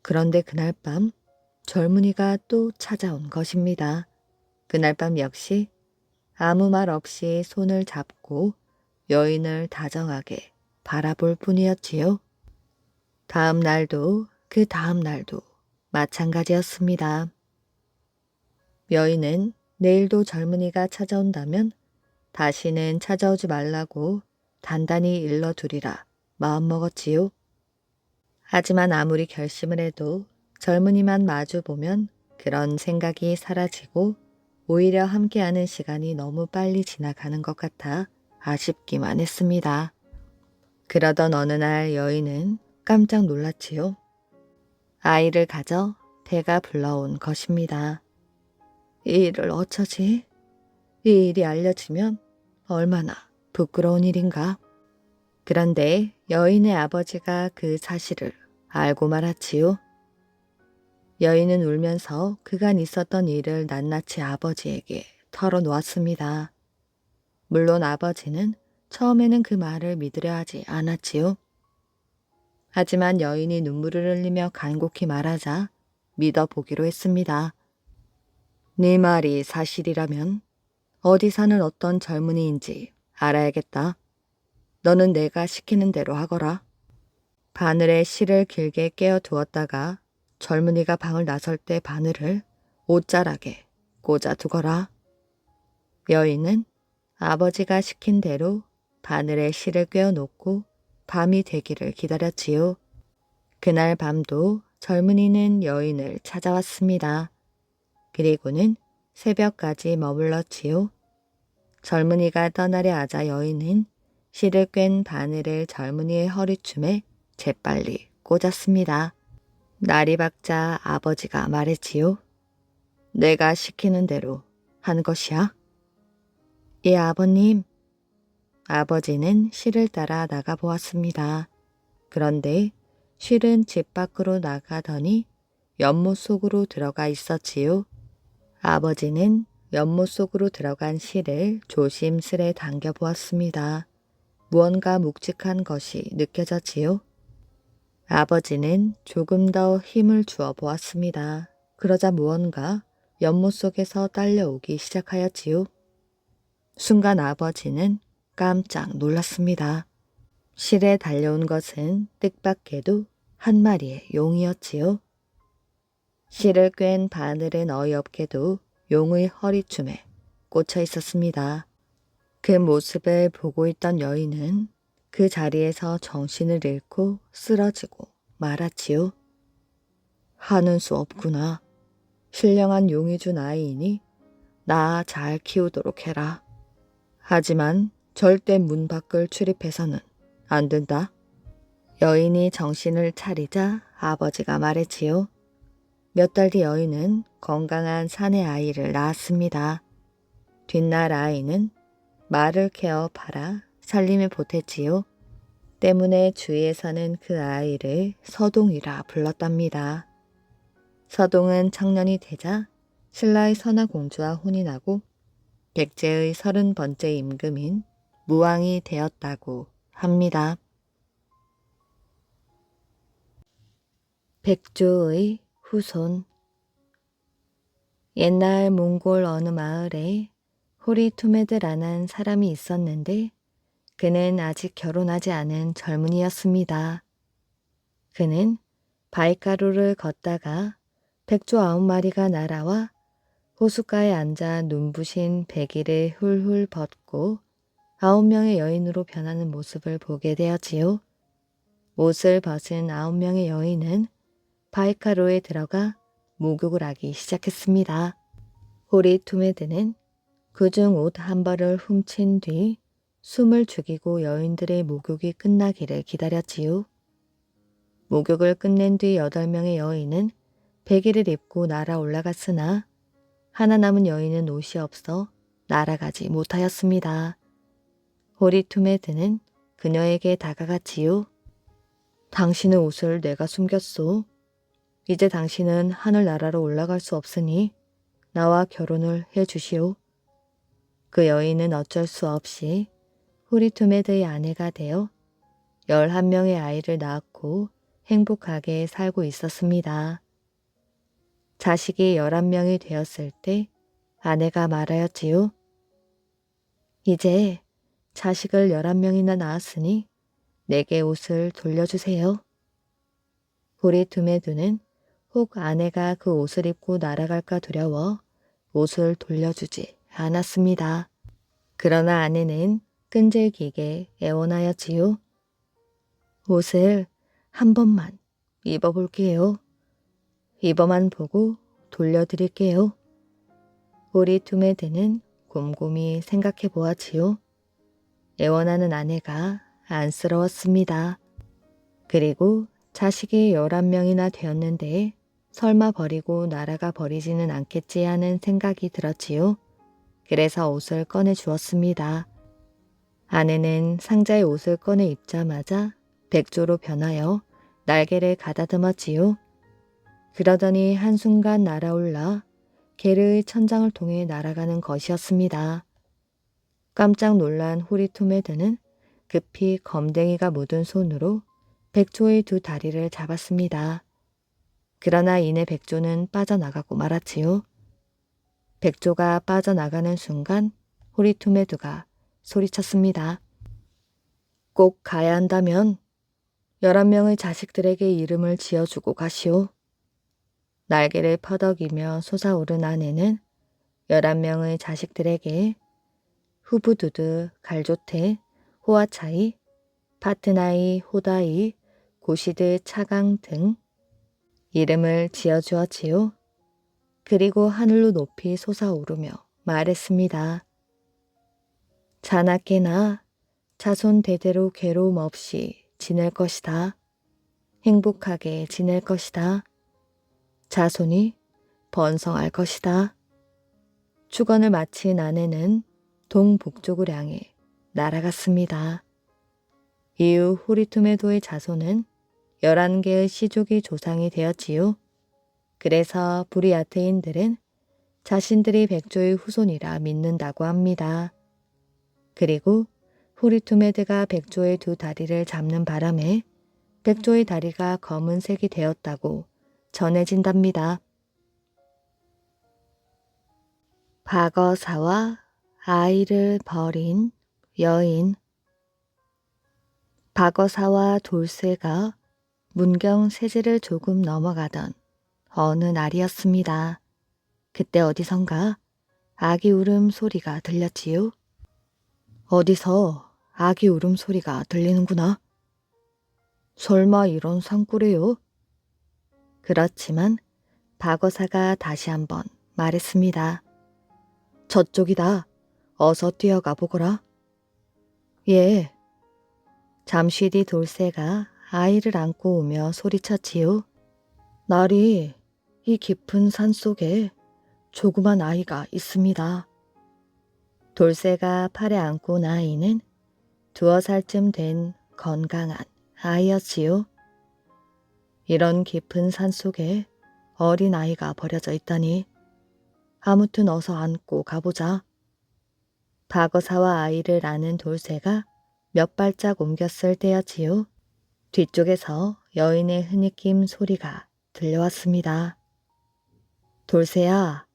그런데 그날 밤 젊은이가 또 찾아온 것입니다. 그날 밤 역시 아무 말 없이 손을 잡고 여인을 다정하게 바라볼 뿐이었지요. 다음 날도 그 다음 날도 마찬가지였습니다. 여인은 내일도 젊은이가 찾아온다면 다시는 찾아오지 말라고 단단히 일러두리라 마음먹었지요. 하지만 아무리 결심을 해도 젊은이만 마주보면 그런 생각이 사라지고 오히려 함께하는 시간이 너무 빨리 지나가는 것 같아 아쉽기만 했습니다. 그러던 어느 날 여인은 깜짝 놀랐지요. 아이를 가져 배가 불러온 것입니다. 이 일을 어쩌지? 이 일이 알려지면 얼마나 부끄러운 일인가. 그런데 여인의 아버지가 그 사실을 알고 말았지요. 여인은 울면서 그간 있었던 일을 낱낱이 아버지에게 털어놓았습니다. 물론 아버지는 처음에는 그 말을 믿으려 하지 않았지요. 하지만 여인이 눈물을 흘리며 간곡히 말하자 믿어보기로 했습니다. 네 말이 사실이라면 어디 사는 어떤 젊은이인지 알아야겠다. 너는 내가 시키는 대로 하거라. 바늘에 실을 길게 깨어 두었다가 젊은이가 방을 나설 때 바늘을 옷자락에 꽂아 두거라. 여인은 아버지가 시킨 대로 바늘에 실을 꿰어 놓고 밤이 되기를 기다렸지요. 그날 밤도 젊은이는 여인을 찾아왔습니다. 그리고는 새벽까지 머물렀지요. 젊은이가 떠나려 하자 여인은 실을 꿰n 바늘을 젊은이의 허리춤에 재빨리 꽂았습니다. 날이 밝자 아버지가 말했지요. 내가 시키는 대로 한 것이야. 예, 아버님. 아버지는 실을 따라 나가보았습니다. 그런데 실은 집 밖으로 나가더니 연못 속으로 들어가 있었지요. 아버지는 연못 속으로 들어간 실을 조심스레 당겨보았습니다. 무언가 묵직한 것이 느껴졌지요. 아버지는 조금 더 힘을 주어 보았습니다. 그러자 무언가 연못 속에서 딸려오기 시작하였지요. 순간 아버지는 깜짝 놀랐습니다. 실에 달려온 것은 뜻밖에도 한 마리의 용이었지요. 실을 꿰n 바늘은 어이없게도 용의 허리춤에 꽂혀 있었습니다. 그 모습을 보고 있던 여인은 그 자리에서 정신을 잃고 쓰러지고 말았지요. 하는 수 없구나. 신령한 용이 준 아이이니 나 잘 키우도록 해라. 하지만 절대 문 밖을 출입해서는 안 된다. 여인이 정신을 차리자 아버지가 말했지요. 몇 달 뒤 여인은 건강한 사내 아이를 낳았습니다. 뒷날 아이는 말을 캐어 팔아 살림에 보탰지요. 때문에 주위에서는 그 아이를 서동이라 불렀답니다. 서동은 청년이 되자 신라의 선화 공주와 혼이 나고 백제의 30번째 임금인 무왕이 되었다고 합니다. 백조의 후손. 옛날 몽골 어느 마을에 호리투메드라는 사람이 있었는데 그는 아직 결혼하지 않은 젊은이였습니다. 그는 바위가루를 걷다가 백조 9마리가 날아와 호숫가에 앉아 눈부신 배기를 훌훌 벗고 9명의 여인으로 변하는 모습을 보게 되었지요. 옷을 벗은 9명의 여인은 바위가루에 들어가 목욕을 하기 시작했습니다. 호리투메드는 그중 옷 한 벌을 훔친 뒤 숨을 죽이고 여인들의 목욕이 끝나기를 기다렸지요. 목욕을 끝낸 뒤 8명의 여인은 베개를 입고 날아 올라갔으나 하나 남은 여인은 옷이 없어 날아가지 못하였습니다. 호리투메드는 그녀에게 다가갔지요. 당신의 옷을 내가 숨겼소. 이제 당신은 하늘나라로 올라갈 수 없으니 나와 결혼을 해주시오. 그 여인은 어쩔 수 없이 호리투메드의 아내가 되어 11명의 아이를 낳았고 행복하게 살고 있었습니다. 자식이 11명이 되었을 때 아내가 말하였지요. 이제 자식을 11명이나 낳았으니 내게 옷을 돌려주세요. 호리투메두는 혹 아내가 그 옷을 입고 날아갈까 두려워 옷을 돌려주지 않았습니다. 그러나 아내는 끈질기게 애원하였지요. 옷을 한 번만 입어볼게요. 입어만 보고 돌려드릴게요. 호리투메드는 곰곰이 생각해 보았지요. 애원하는 아내가 안쓰러웠습니다. 그리고 자식이 11명이나 되었는데 설마 버리고 날아가 버리지는 않겠지 하는 생각이 들었지요. 그래서 옷을 꺼내 주었습니다. 아내는 상자에 옷을 꺼내 입자마자 백조로 변하여 날개를 가다듬었지요. 그러더니 한순간 날아올라 게르의 천장을 통해 날아가는 것이었습니다. 깜짝 놀란 호리투메드는 급히 검댕이가 묻은 손으로 백조의 두 다리를 잡았습니다. 그러나 이내 백조는 빠져나가고 말았지요. 백조가 빠져나가는 순간 호리투메두가 소리쳤습니다. 꼭 가야 한다면 11명의 자식들에게 이름을 지어주고 가시오. 날개를 퍼덕이며 솟아오른 아내는 11명의 자식들에게 후부두드, 갈조테, 호아차이, 파트나이, 호다이, 고시드, 차강 등 이름을 지어주었지요. 그리고 하늘로 높이 솟아오르며 말했습니다. 자나깨나 자손 대대로 괴로움 없이 지낼 것이다. 행복하게 지낼 것이다. 자손이 번성할 것이다. 축원을 마친 아내는 동북쪽을 향해 날아갔습니다. 이후 호리투메도의 자손은 11개의 시족이 조상이 되었지요. 그래서 부리아테인들은 자신들이 백조의 후손이라 믿는다고 합니다. 그리고 호리투메드가 백조의 두 다리를 잡는 바람에 백조의 다리가 검은색이 되었다고 전해진답니다. 박어사와 아이를 버린 여인. 박어사와 돌쇠가 문경 세제를 조금 넘어가던 어느 날이었습니다. 그때 어디선가 아기 울음 소리가 들렸지요. 어디서 아기 울음 소리가 들리는구나. 설마 이런 산골에요? 그렇지만 박어사가 다시 한번 말했습니다. 저쪽이다. 어서 뛰어가 보거라. 예. 잠시 뒤 돌쇠가 아이를 안고 오며 소리쳤지요. 날이 이 깊은 산 속에 조그만 아이가 있습니다. 돌쇠가 팔에 안고 온 아이는 2살쯤 된 건강한 아이였지요. 이런 깊은 산 속에 어린 아이가 버려져 있다니. 아무튼 어서 안고 가보자. 박어사와 아이를 안은 돌쇠가 몇 발짝 옮겼을 때였지요. 뒤쪽에서 여인의 흐느낌 소리가 들려왔습니다. 돌쇠야,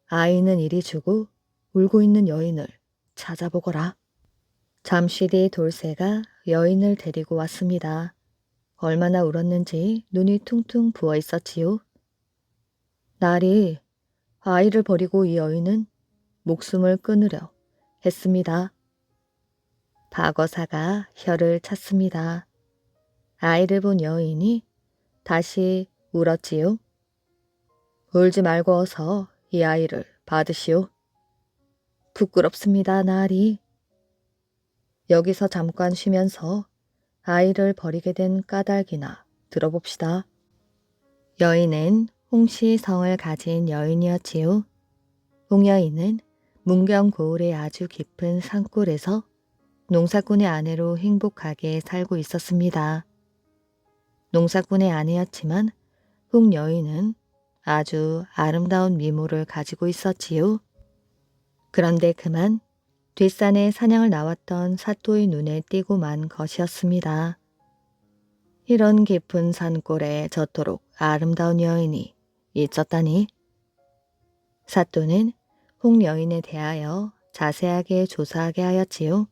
아이는 이리 주고 울고 있는 여인을 찾아보거라. 잠시 뒤 돌쇠가 여인을 데리고 왔습니다. 얼마나 울었는지 눈이 퉁퉁 부어 있었지요. 날이 아이를 버리고 이 여인은 목숨을 끊으려 했습니다. 박어사가 혀를 찼습니다. 아이를 본 여인이 다시 울었지요. 울지 말고 어서 이 아이를 받으시오. 부끄럽습니다, 나리. 여기서 잠깐 쉬면서 아이를 버리게 된 까닭이나 들어봅시다. 여인은 홍시성을 가진 여인이었지요. 홍여인은 문경 고을의 아주 깊은 산골에서 농사꾼의 아내로 행복하게 살고 있었습니다. 농사꾼의 아내였지만 홍여인은 아주 아름다운 미모를 가지고 있었지요. 그런데 그만 뒷산에 사냥을 나왔던 사또의 눈에 띄고만 것이었습니다. 이런 깊은 산골에 저토록 아름다운 여인이 있었다니. 사또는 홍여인에 대하여 자세하게 조사하게 하였지요.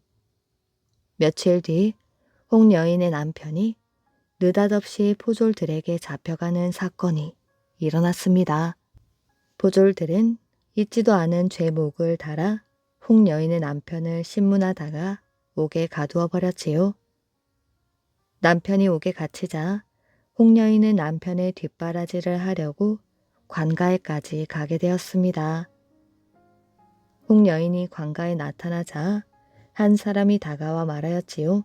며칠 뒤 홍여인의 남편이 느닷없이 포졸들에게 잡혀가는 사건이 일어났습니다. 포졸들은 잊지도 않은 죄목을 달아 홍여인의 남편을 신문하다가 옥에 가두어 버렸지요. 남편이 옥에 갇히자 홍여인은 남편의 뒷바라지를 하려고 관가에까지 가게 되었습니다. 홍여인이 관가에 나타나자 한 사람이 다가와 말하였지요.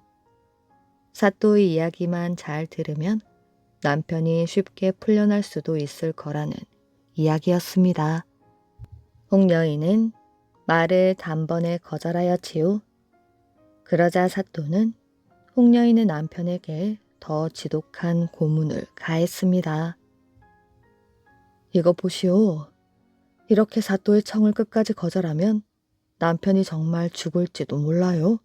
사또의 이야기만 잘 들으면 남편이 쉽게 풀려날 수도 있을 거라는 이야기였습니다. 홍여인은 말을 단번에 거절하였지요. 그러자 사또는 홍여인의 남편에게 더 지독한 고문을 가했습니다. 이거 보시오. 이렇게 사또의 청을 끝까지 거절하면 남편이 정말 죽을지도 몰라요.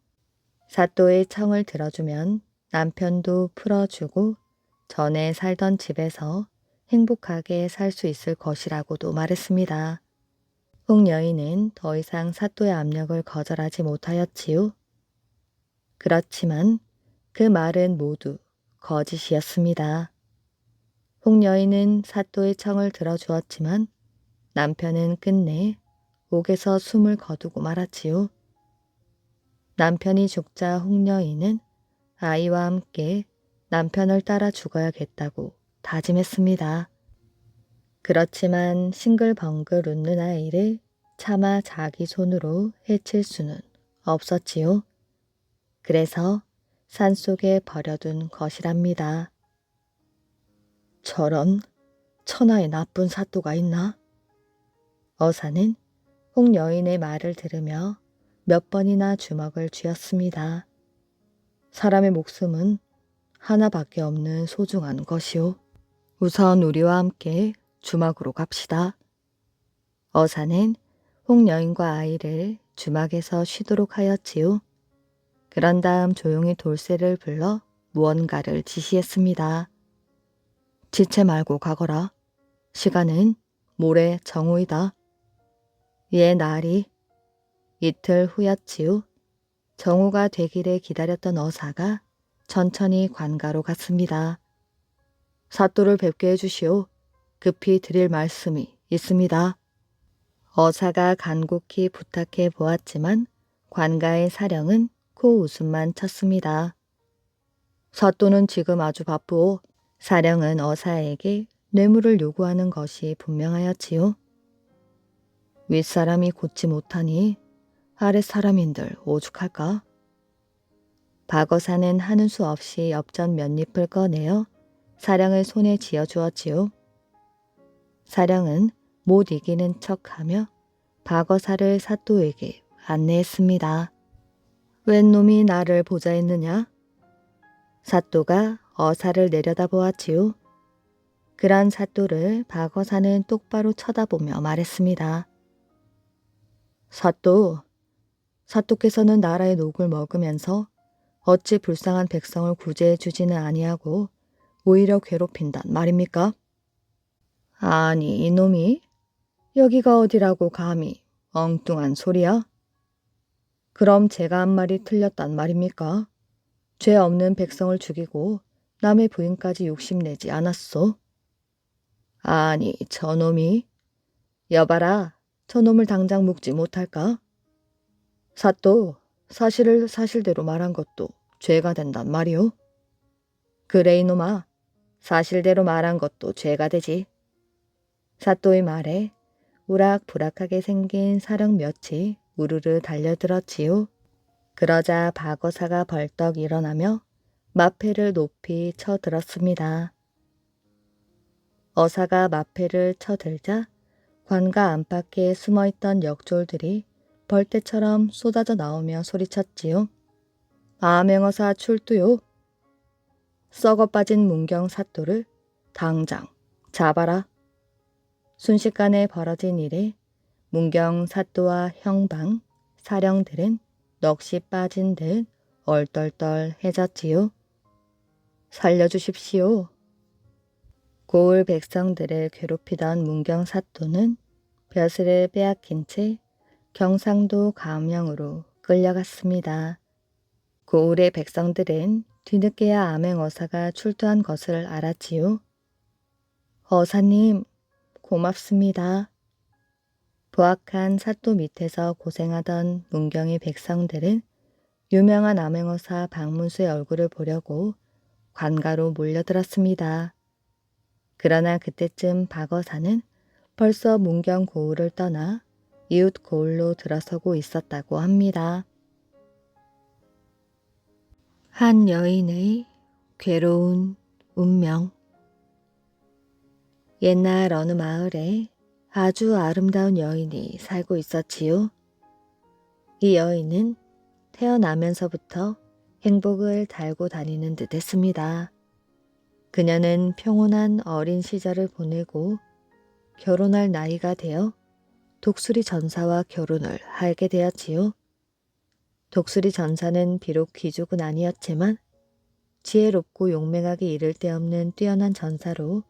사또의 청을 들어주면 남편도 풀어주고 전에 살던 집에서 행복하게 살 수 있을 것이라고도 말했습니다. 홍여인은 더 이상 사또의 압력을 거절하지 못하였지요. 그렇지만 그 말은 모두 거짓이었습니다. 홍여인은 사또의 청을 들어주었지만 남편은 끝내 옥에서 숨을 거두고 말았지요. 남편이 죽자 홍여인은 아이와 함께 남편을 따라 죽어야겠다고 다짐했습니다. 그렇지만 싱글벙글 웃는 아이를 차마 자기 손으로 해칠 수는 없었지요. 그래서 산속에 버려둔 것이랍니다. 저런 천하에 나쁜 사또가 있나? 어사는 홍여인의 말을 들으며 몇 번이나 주먹을 쥐었습니다. 사람의 목숨은 하나밖에 없는 소중한 것이오. 우선 우리와 함께 주막으로 갑시다. 어사는 홍여인과 아이를 주막에서 쉬도록 하였지요. 그런 다음 조용히 돌쇠를 불러 무언가를 지시했습니다. 지체 말고 가거라. 시간은 모레 정오이다. 예, 나리. 이틀 후였지요. 정오가 되기를 기다렸던 어사가 천천히 관가로 갔습니다. 사또를 뵙게 해주시오. 급히 드릴 말씀이 있습니다. 어사가 간곡히 부탁해 보았지만 관가의 사령은 코웃음만 쳤습니다. 사또는 지금 아주 바쁘오. 사령은 어사에게 뇌물을 요구하는 것이 분명하였지요. 윗사람이 곧지 못하니 아랫사람인들 오죽할까? 박어사는 하는 수 없이 엽전 몇 잎을 꺼내어 사령을 손에 쥐어주었지요. 사령은 못 이기는 척하며 박어사를 사또에게 안내했습니다. 웬 놈이 나를 보자 했느냐? 사또가 어사를 내려다보았지요. 그런 사또를 박어사는 똑바로 쳐다보며 말했습니다. 사또께서는 나라의 녹을 먹으면서 어찌 불쌍한 백성을 구제해 주지는 아니하고 오히려 괴롭힌단 말입니까? 아니, 이놈이 여기가 어디라고 감히 엉뚱한 소리야? 그럼 제가 한 말이 틀렸단 말입니까? 죄 없는 백성을 죽이고 남의 부인까지 욕심내지 않았소? 아니, 저놈이. 여봐라, 저놈을 당장 묵지 못할까? 사또, 사실을 사실대로 말한 것도 죄가 된단 말이오. 그래 이놈아, 사실대로 말한 것도 죄가 되지. 사또의 말에 우락부락하게 생긴 사령 몇이 우르르 달려들었지요. 그러자 박어사가 벌떡 일어나며 마패를 높이 쳐들었습니다. 어사가 마패를 쳐들자 관가 안팎에 숨어있던 역졸들이 벌떼처럼 쏟아져 나오며 소리쳤지요. 암행어사 출두요. 썩어 빠진 문경 사또를 당장 잡아라. 순식간에 벌어진 일에 문경 사또와 형방, 사령들은 넋이 빠진 듯 얼떨떨해졌지요. 살려주십시오. 고을 백성들을 괴롭히던 문경 사또는 벼슬을 빼앗긴 채 경상도 감영으로 끌려갔습니다. 고을의 백성들은 뒤늦게야 암행어사가 출두한 것을 알았지요. 어사님, 고맙습니다. 부악한 사또 밑에서 고생하던 문경의 백성들은 유명한 암행어사 박문수의 얼굴을 보려고 관가로 몰려들었습니다. 그러나 그때쯤 박어사는 벌써 문경 고을을 떠나 이웃 고을로 들어서고 있었다고 합니다. 한 여인의 괴로운 운명. 옛날 어느 마을에 아주 아름다운 여인이 살고 있었지요. 이 여인은 태어나면서부터 행복을 달고 다니는 듯 했습니다. 그녀는 평온한 어린 시절을 보내고 결혼할 나이가 되어 독수리 전사와 결혼을 하게 되었지요. 독수리 전사는 비록 귀족은 아니었지만 지혜롭고 용맹하기 이를 데 없는 뛰어난 전사로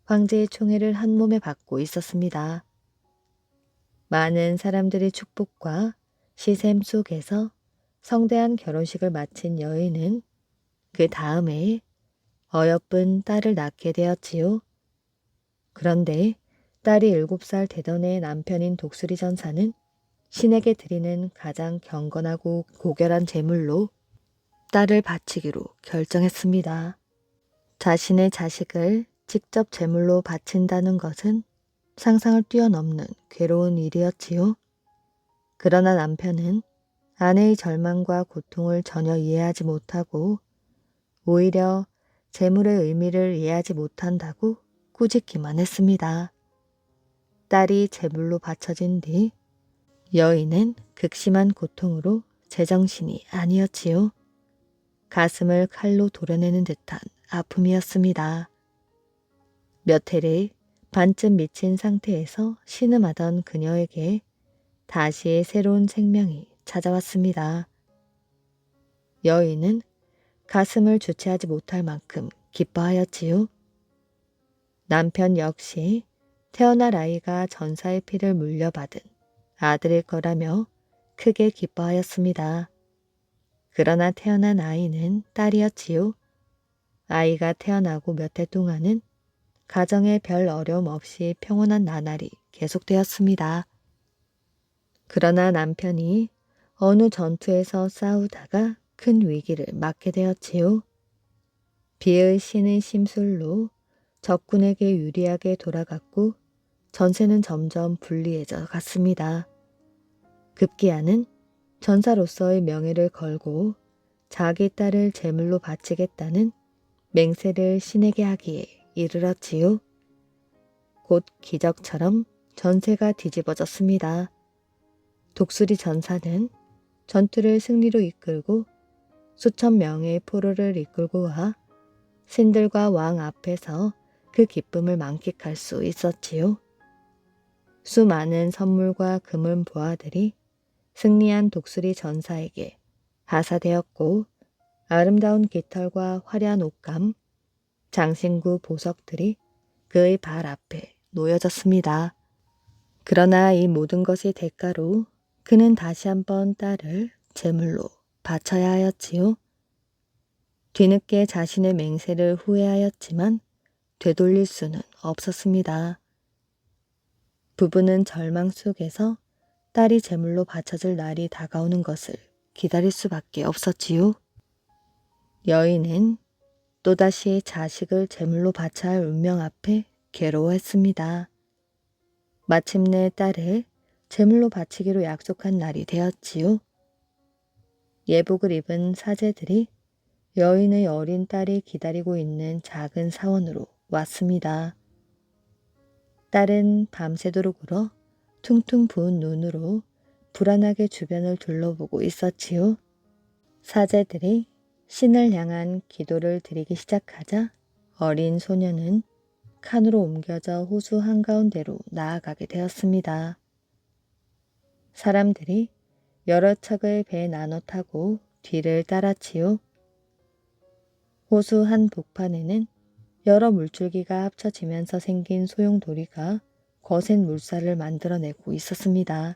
황제의 총애를 한 몸에 받고 있었습니다. 많은 사람들의 축복과 시샘 속에서 성대한 결혼식을 마친 여인은 그 다음에 어여쁜 딸을 낳게 되었지요. 그런데 딸이 7살 되던 해 남편인 독수리 전사는 신에게 드리는 가장 경건하고 고결한 제물로 딸을 바치기로 결정했습니다. 자신의 자식을 직접 제물로 바친다는 것은 상상을 뛰어넘는 괴로운 일이었지요. 그러나 남편은 아내의 절망과 고통을 전혀 이해하지 못하고 오히려 제물의 의미를 이해하지 못한다고 꾸짖기만 했습니다. 딸이 제물로 바쳐진 뒤 여인은 극심한 고통으로 제정신이 아니었지요. 가슴을 칼로 도려내는 듯한 아픔이었습니다. 몇 해를 반쯤 미친 상태에서 신음하던 그녀에게 다시 새로운 생명이 찾아왔습니다. 여인은 가슴을 주체하지 못할 만큼 기뻐하였지요. 남편 역시 태어날 아이가 전사의 피를 물려받은 아들일 거라며 크게 기뻐하였습니다. 그러나 태어난 아이는 딸이었지요. 아이가 태어나고 몇 해 동안은 가정에 별 어려움 없이 평온한 나날이 계속되었습니다. 그러나 남편이 어느 전투에서 싸우다가 큰 위기를 맞게 되었지요. 비의 신의 심술로 적군에게 유리하게 돌아갔고 전세는 점점 불리해져 갔습니다. 급기야는 전사로서의 명예를 걸고 자기 딸을 제물로 바치겠다는 맹세를 신에게 하기에 이르렀지요. 곧 기적처럼 전세가 뒤집어졌습니다. 독수리 전사는 전투를 승리로 이끌고 수천 명의 포로를 이끌고 와 신들과 왕 앞에서 그 기쁨을 만끽할 수 있었지요. 수많은 선물과 금은 보화들이 승리한 독수리 전사에게 하사되었고 아름다운 깃털과 화려한 옷감, 장신구 보석들이 그의 발 앞에 놓여졌습니다. 그러나 이 모든 것의 대가로 그는 다시 한번 딸을 제물로 바쳐야 하였지요. 뒤늦게 자신의 맹세를 후회하였지만 되돌릴 수는 없었습니다. 부부는 절망 속에서 딸이 제물로 바쳐질 날이 다가오는 것을 기다릴 수밖에 없었지요. 여인은 또다시 자식을 제물로 바쳐야 할 운명 앞에 괴로워했습니다. 마침내 딸을 제물로 바치기로 약속한 날이 되었지요. 예복을 입은 사제들이 여인의 어린 딸이 기다리고 있는 작은 사원으로 왔습니다. 딸은 밤새도록 울어 퉁퉁 부은 눈으로 불안하게 주변을 둘러보고 있었지요. 사제들이 신을 향한 기도를 드리기 시작하자 어린 소녀는 칸으로 옮겨져 호수 한가운데로 나아가게 되었습니다. 사람들이 여러 척의 배에 나눠 타고 뒤를 따랐지요. 호수 한 복판에는 여러 물줄기가 합쳐지면서 생긴 소용돌이가 거센 물살을 만들어내고 있었습니다.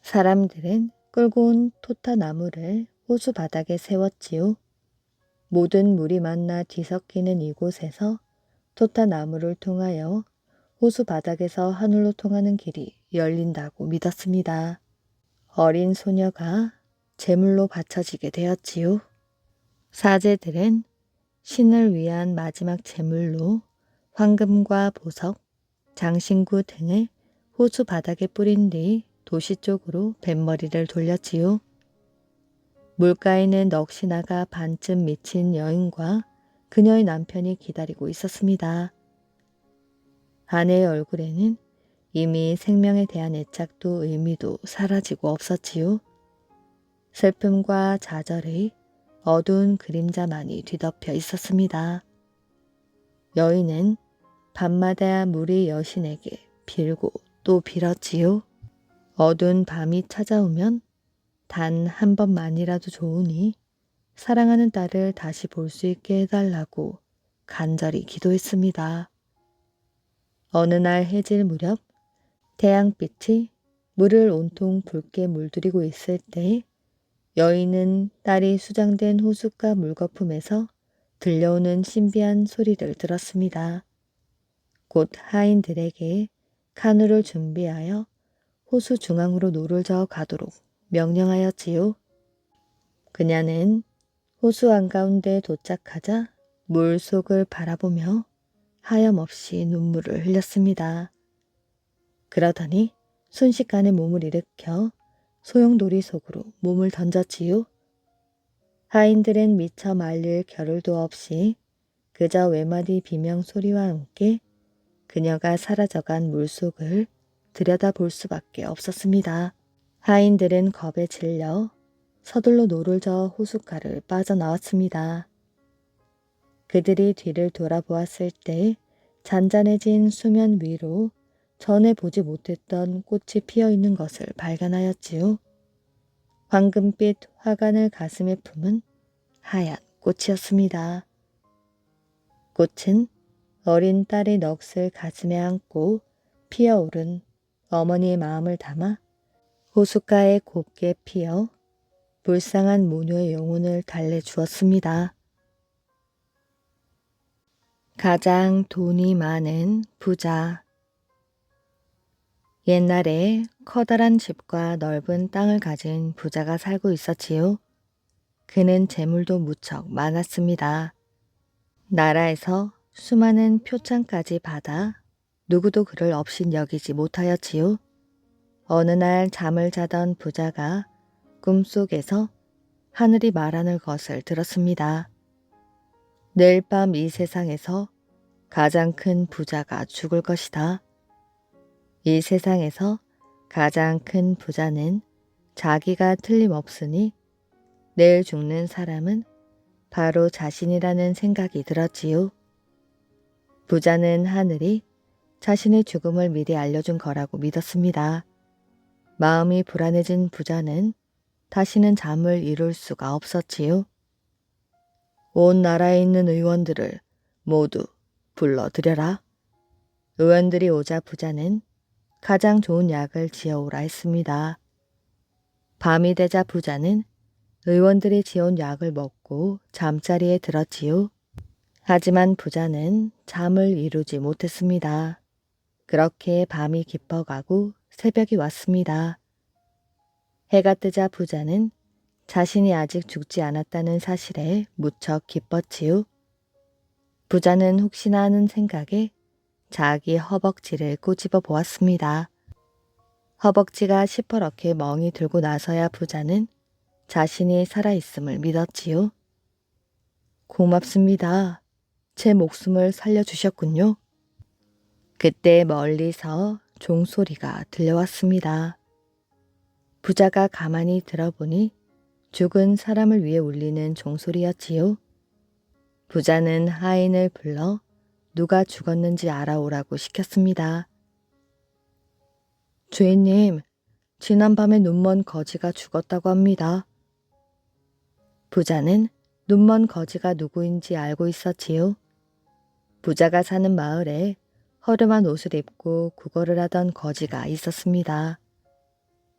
사람들은 끌고 온 토타 나무를 호수 바닥에 세웠지요. 모든 물이 만나 뒤섞이는 이곳에서 토타 나무를 통하여 호수 바닥에서 하늘로 통하는 길이 열린다고 믿었습니다. 어린 소녀가 제물로 바쳐지게 되었지요. 사제들은 신을 위한 마지막 제물로 황금과 보석, 장신구 등을 호수 바닥에 뿌린 뒤 도시 쪽으로 뱃머리를 돌렸지요. 물가에는 넋이나가 반쯤 미친 여인과 그녀의 남편이 기다리고 있었습니다. 아내의 얼굴에는 이미 생명에 대한 애착도 의미도 사라지고 없었지요. 슬픔과 좌절의 어두운 그림자만이 뒤덮여 있었습니다. 여인은 밤마다 물이 여신에게 빌고 또 빌었지요. 어두운 밤이 찾아오면 단 한 번만이라도 좋으니 사랑하는 딸을 다시 볼 수 있게 해달라고 간절히 기도했습니다. 어느 날 해질 무렵 태양빛이 물을 온통 붉게 물들이고 있을 때 여인은 딸이 수장된 호숫가 물거품에서 들려오는 신비한 소리를 들었습니다. 곧 하인들에게 카누를 준비하여 호수 중앙으로 노를 저어 가도록 명령하였지요. 그녀는 호수 한가운데 도착하자 물 속을 바라보며 하염없이 눈물을 흘렸습니다. 그러더니 순식간에 몸을 일으켜 소용돌이 속으로 몸을 던졌지요. 하인들은 미처 말릴 겨를도 없이 그저 외마디 비명소리와 함께 그녀가 사라져간 물속을 들여다볼 수밖에 없었습니다. 하인들은 겁에 질려 서둘러 노를 저어 호숫가를 빠져나왔습니다. 그들이 뒤를 돌아보았을 때 잔잔해진 수면 위로 전에 보지 못했던 꽃이 피어있는 것을 발견하였지요. 황금빛 화관을 가슴에 품은 하얀 꽃이었습니다. 꽃은 어린 딸의 넋을 가슴에 안고 피어오른 어머니의 마음을 담아 호숫가에 곱게 피어 불쌍한 모녀의 영혼을 달래주었습니다. 가장 돈이 많은 부자. 옛날에 커다란 집과 넓은 땅을 가진 부자가 살고 있었지요. 그는 재물도 무척 많았습니다. 나라에서 수많은 표창까지 받아 누구도 그를 없인 여기지 못하였지요. 어느 날 잠을 자던 부자가 꿈속에서 하늘이 말하는 것을 들었습니다. 내일 밤 이 세상에서 가장 큰 부자가 죽을 것이다. 이 세상에서 가장 큰 부자는 자기가 틀림없으니 내일 죽는 사람은 바로 자신이라는 생각이 들었지요. 부자는 하늘이 자신의 죽음을 미리 알려준 거라고 믿었습니다. 마음이 불안해진 부자는 다시는 잠을 이룰 수가 없었지요. 온 나라에 있는 의원들을 모두 불러들여라. 의원들이 오자 부자는 가장 좋은 약을 지어오라 했습니다. 밤이 되자 부자는 의원들이 지은 약을 먹고 잠자리에 들었지요. 하지만 부자는 잠을 이루지 못했습니다. 그렇게 밤이 깊어가고 새벽이 왔습니다. 해가 뜨자 부자는 자신이 아직 죽지 않았다는 사실에 무척 기뻤지요. 부자는 혹시나 하는 생각에 자기 허벅지를 꼬집어 보았습니다. 허벅지가 시퍼렇게 멍이 들고 나서야 부자는 자신이 살아있음을 믿었지요. 고맙습니다. 제 목숨을 살려주셨군요. 그때 멀리서 종소리가 들려왔습니다. 부자가 가만히 들어보니 죽은 사람을 위해 울리는 종소리였지요. 부자는 하인을 불러 누가 죽었는지 알아오라고 시켰습니다. 주인님, 지난밤에 눈먼 거지가 죽었다고 합니다. 부자는 눈먼 거지가 누구인지 알고 있었지요. 부자가 사는 마을에 허름한 옷을 입고 구걸을 하던 거지가 있었습니다.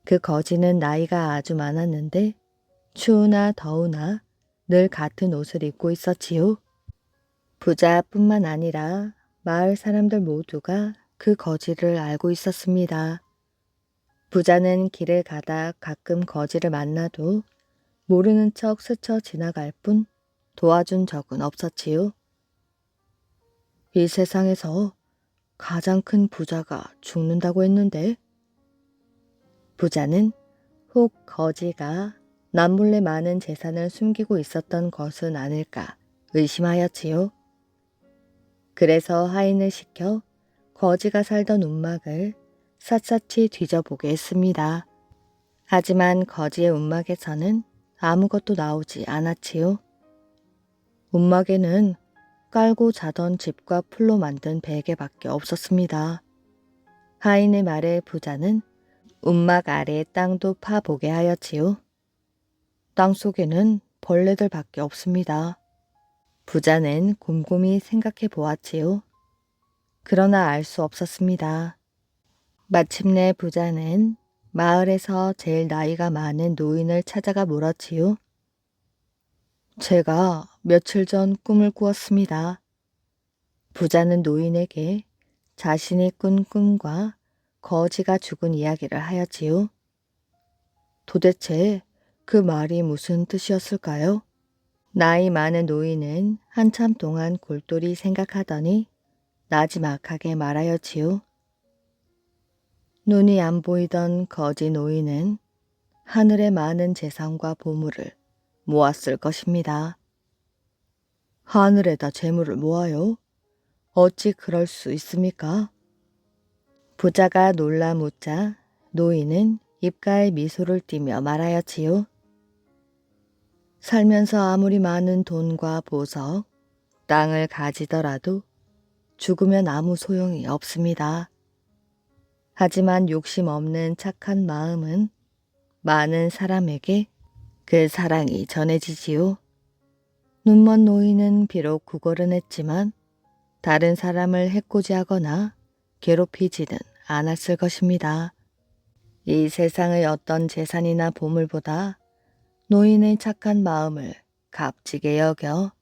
그 거지는 나이가 아주 많았는데 추우나 더우나 늘 같은 옷을 입고 있었지요. 부자뿐만 아니라 마을 사람들 모두가 그 거지를 알고 있었습니다. 부자는 길을 가다 가끔 거지를 만나도 모르는 척 스쳐 지나갈 뿐 도와준 적은 없었지요. 이 세상에서 가장 큰 부자가 죽는다고 했는데 부자는 혹 거지가 남몰래 많은 재산을 숨기고 있었던 것은 아닐까 의심하였지요. 그래서 하인을 시켜 거지가 살던 움막을 샅샅이 뒤져보게 했습니다. 하지만 거지의 움막에서는 아무것도 나오지 않았지요. 움막에는 깔고 자던 집과 풀로 만든 베개밖에 없었습니다. 하인의 말에 부자는 움막 아래 땅도 파보게 하였지요. 땅 속에는 벌레들밖에 없습니다. 부자는 곰곰이 생각해 보았지요. 그러나 알 수 없었습니다. 마침내 부자는 마을에서 제일 나이가 많은 노인을 찾아가 물었지요. 제가 며칠 전 꿈을 꾸었습니다. 부자는 노인에게 자신이 꾼 꿈과 거지가 죽은 이야기를 하였지요. 도대체 그 말이 무슨 뜻이었을까요? 나이 많은 노인은 한참 동안 골똘히 생각하더니 나지막하게 말하였지요. 눈이 안 보이던 거지 노인은 하늘의 많은 재산과 보물을 모았을 것입니다. 하늘에다 재물을 모아요? 어찌 그럴 수 있습니까? 부자가 놀라 묻자 노인은 입가에 미소를 띠며 말하였지요. 살면서 아무리 많은 돈과 보석, 땅을 가지더라도 죽으면 아무 소용이 없습니다. 하지만 욕심 없는 착한 마음은 많은 사람에게 그 사랑이 전해지지요. 눈먼 노인은 비록 구걸은 했지만 다른 사람을 해코지하거나 괴롭히지는 않았을 것입니다. 이 세상의 어떤 재산이나 보물보다 노인의 착한 마음을 값지게 여겨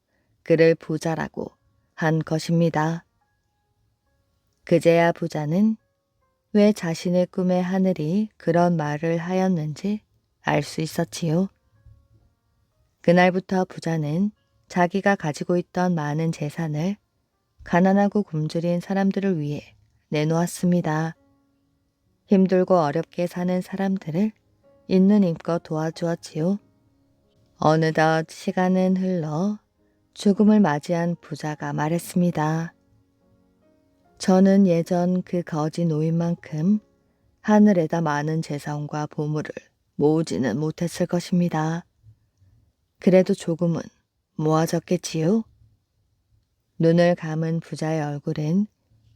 그를 부자라고 한 것입니다. 그제야 부자는 왜 자신의 꿈의 하늘이 그런 말을 하였는지 알 수 있었지요. 그날부터 부자는 자기가 가지고 있던 많은 재산을 가난하고 굶주린 사람들을 위해 내놓았습니다. 힘들고 어렵게 사는 사람들을 있는 힘껏 도와주었지요. 어느덧 시간은 흘러 죽음을 맞이한 부자가 말했습니다. 저는 예전 그 거지 노인만큼 하늘에다 많은 재산과 보물을 모으지는 못했을 것입니다. 그래도 조금은 모아졌겠지요? 눈을 감은 부자의 얼굴은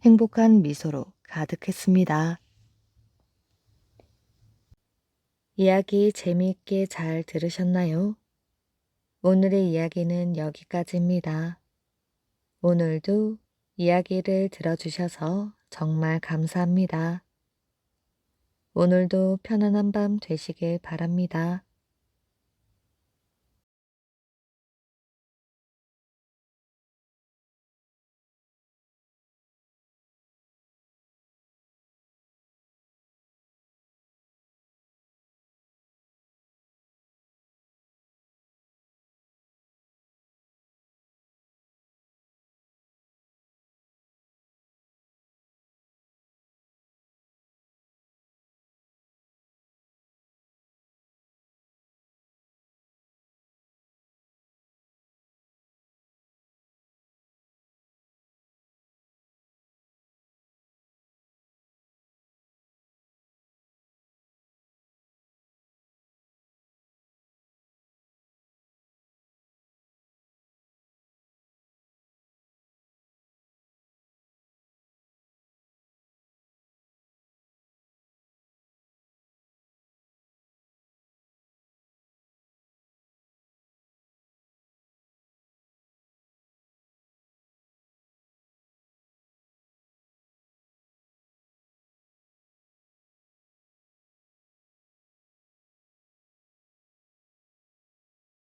행복한 미소로 가득했습니다. 이야기 재미있게 잘 들으셨나요? 오늘의 이야기는 여기까지입니다. 오늘도 이야기를 들어주셔서 정말 감사합니다. 오늘도 편안한 밤 되시길 바랍니다.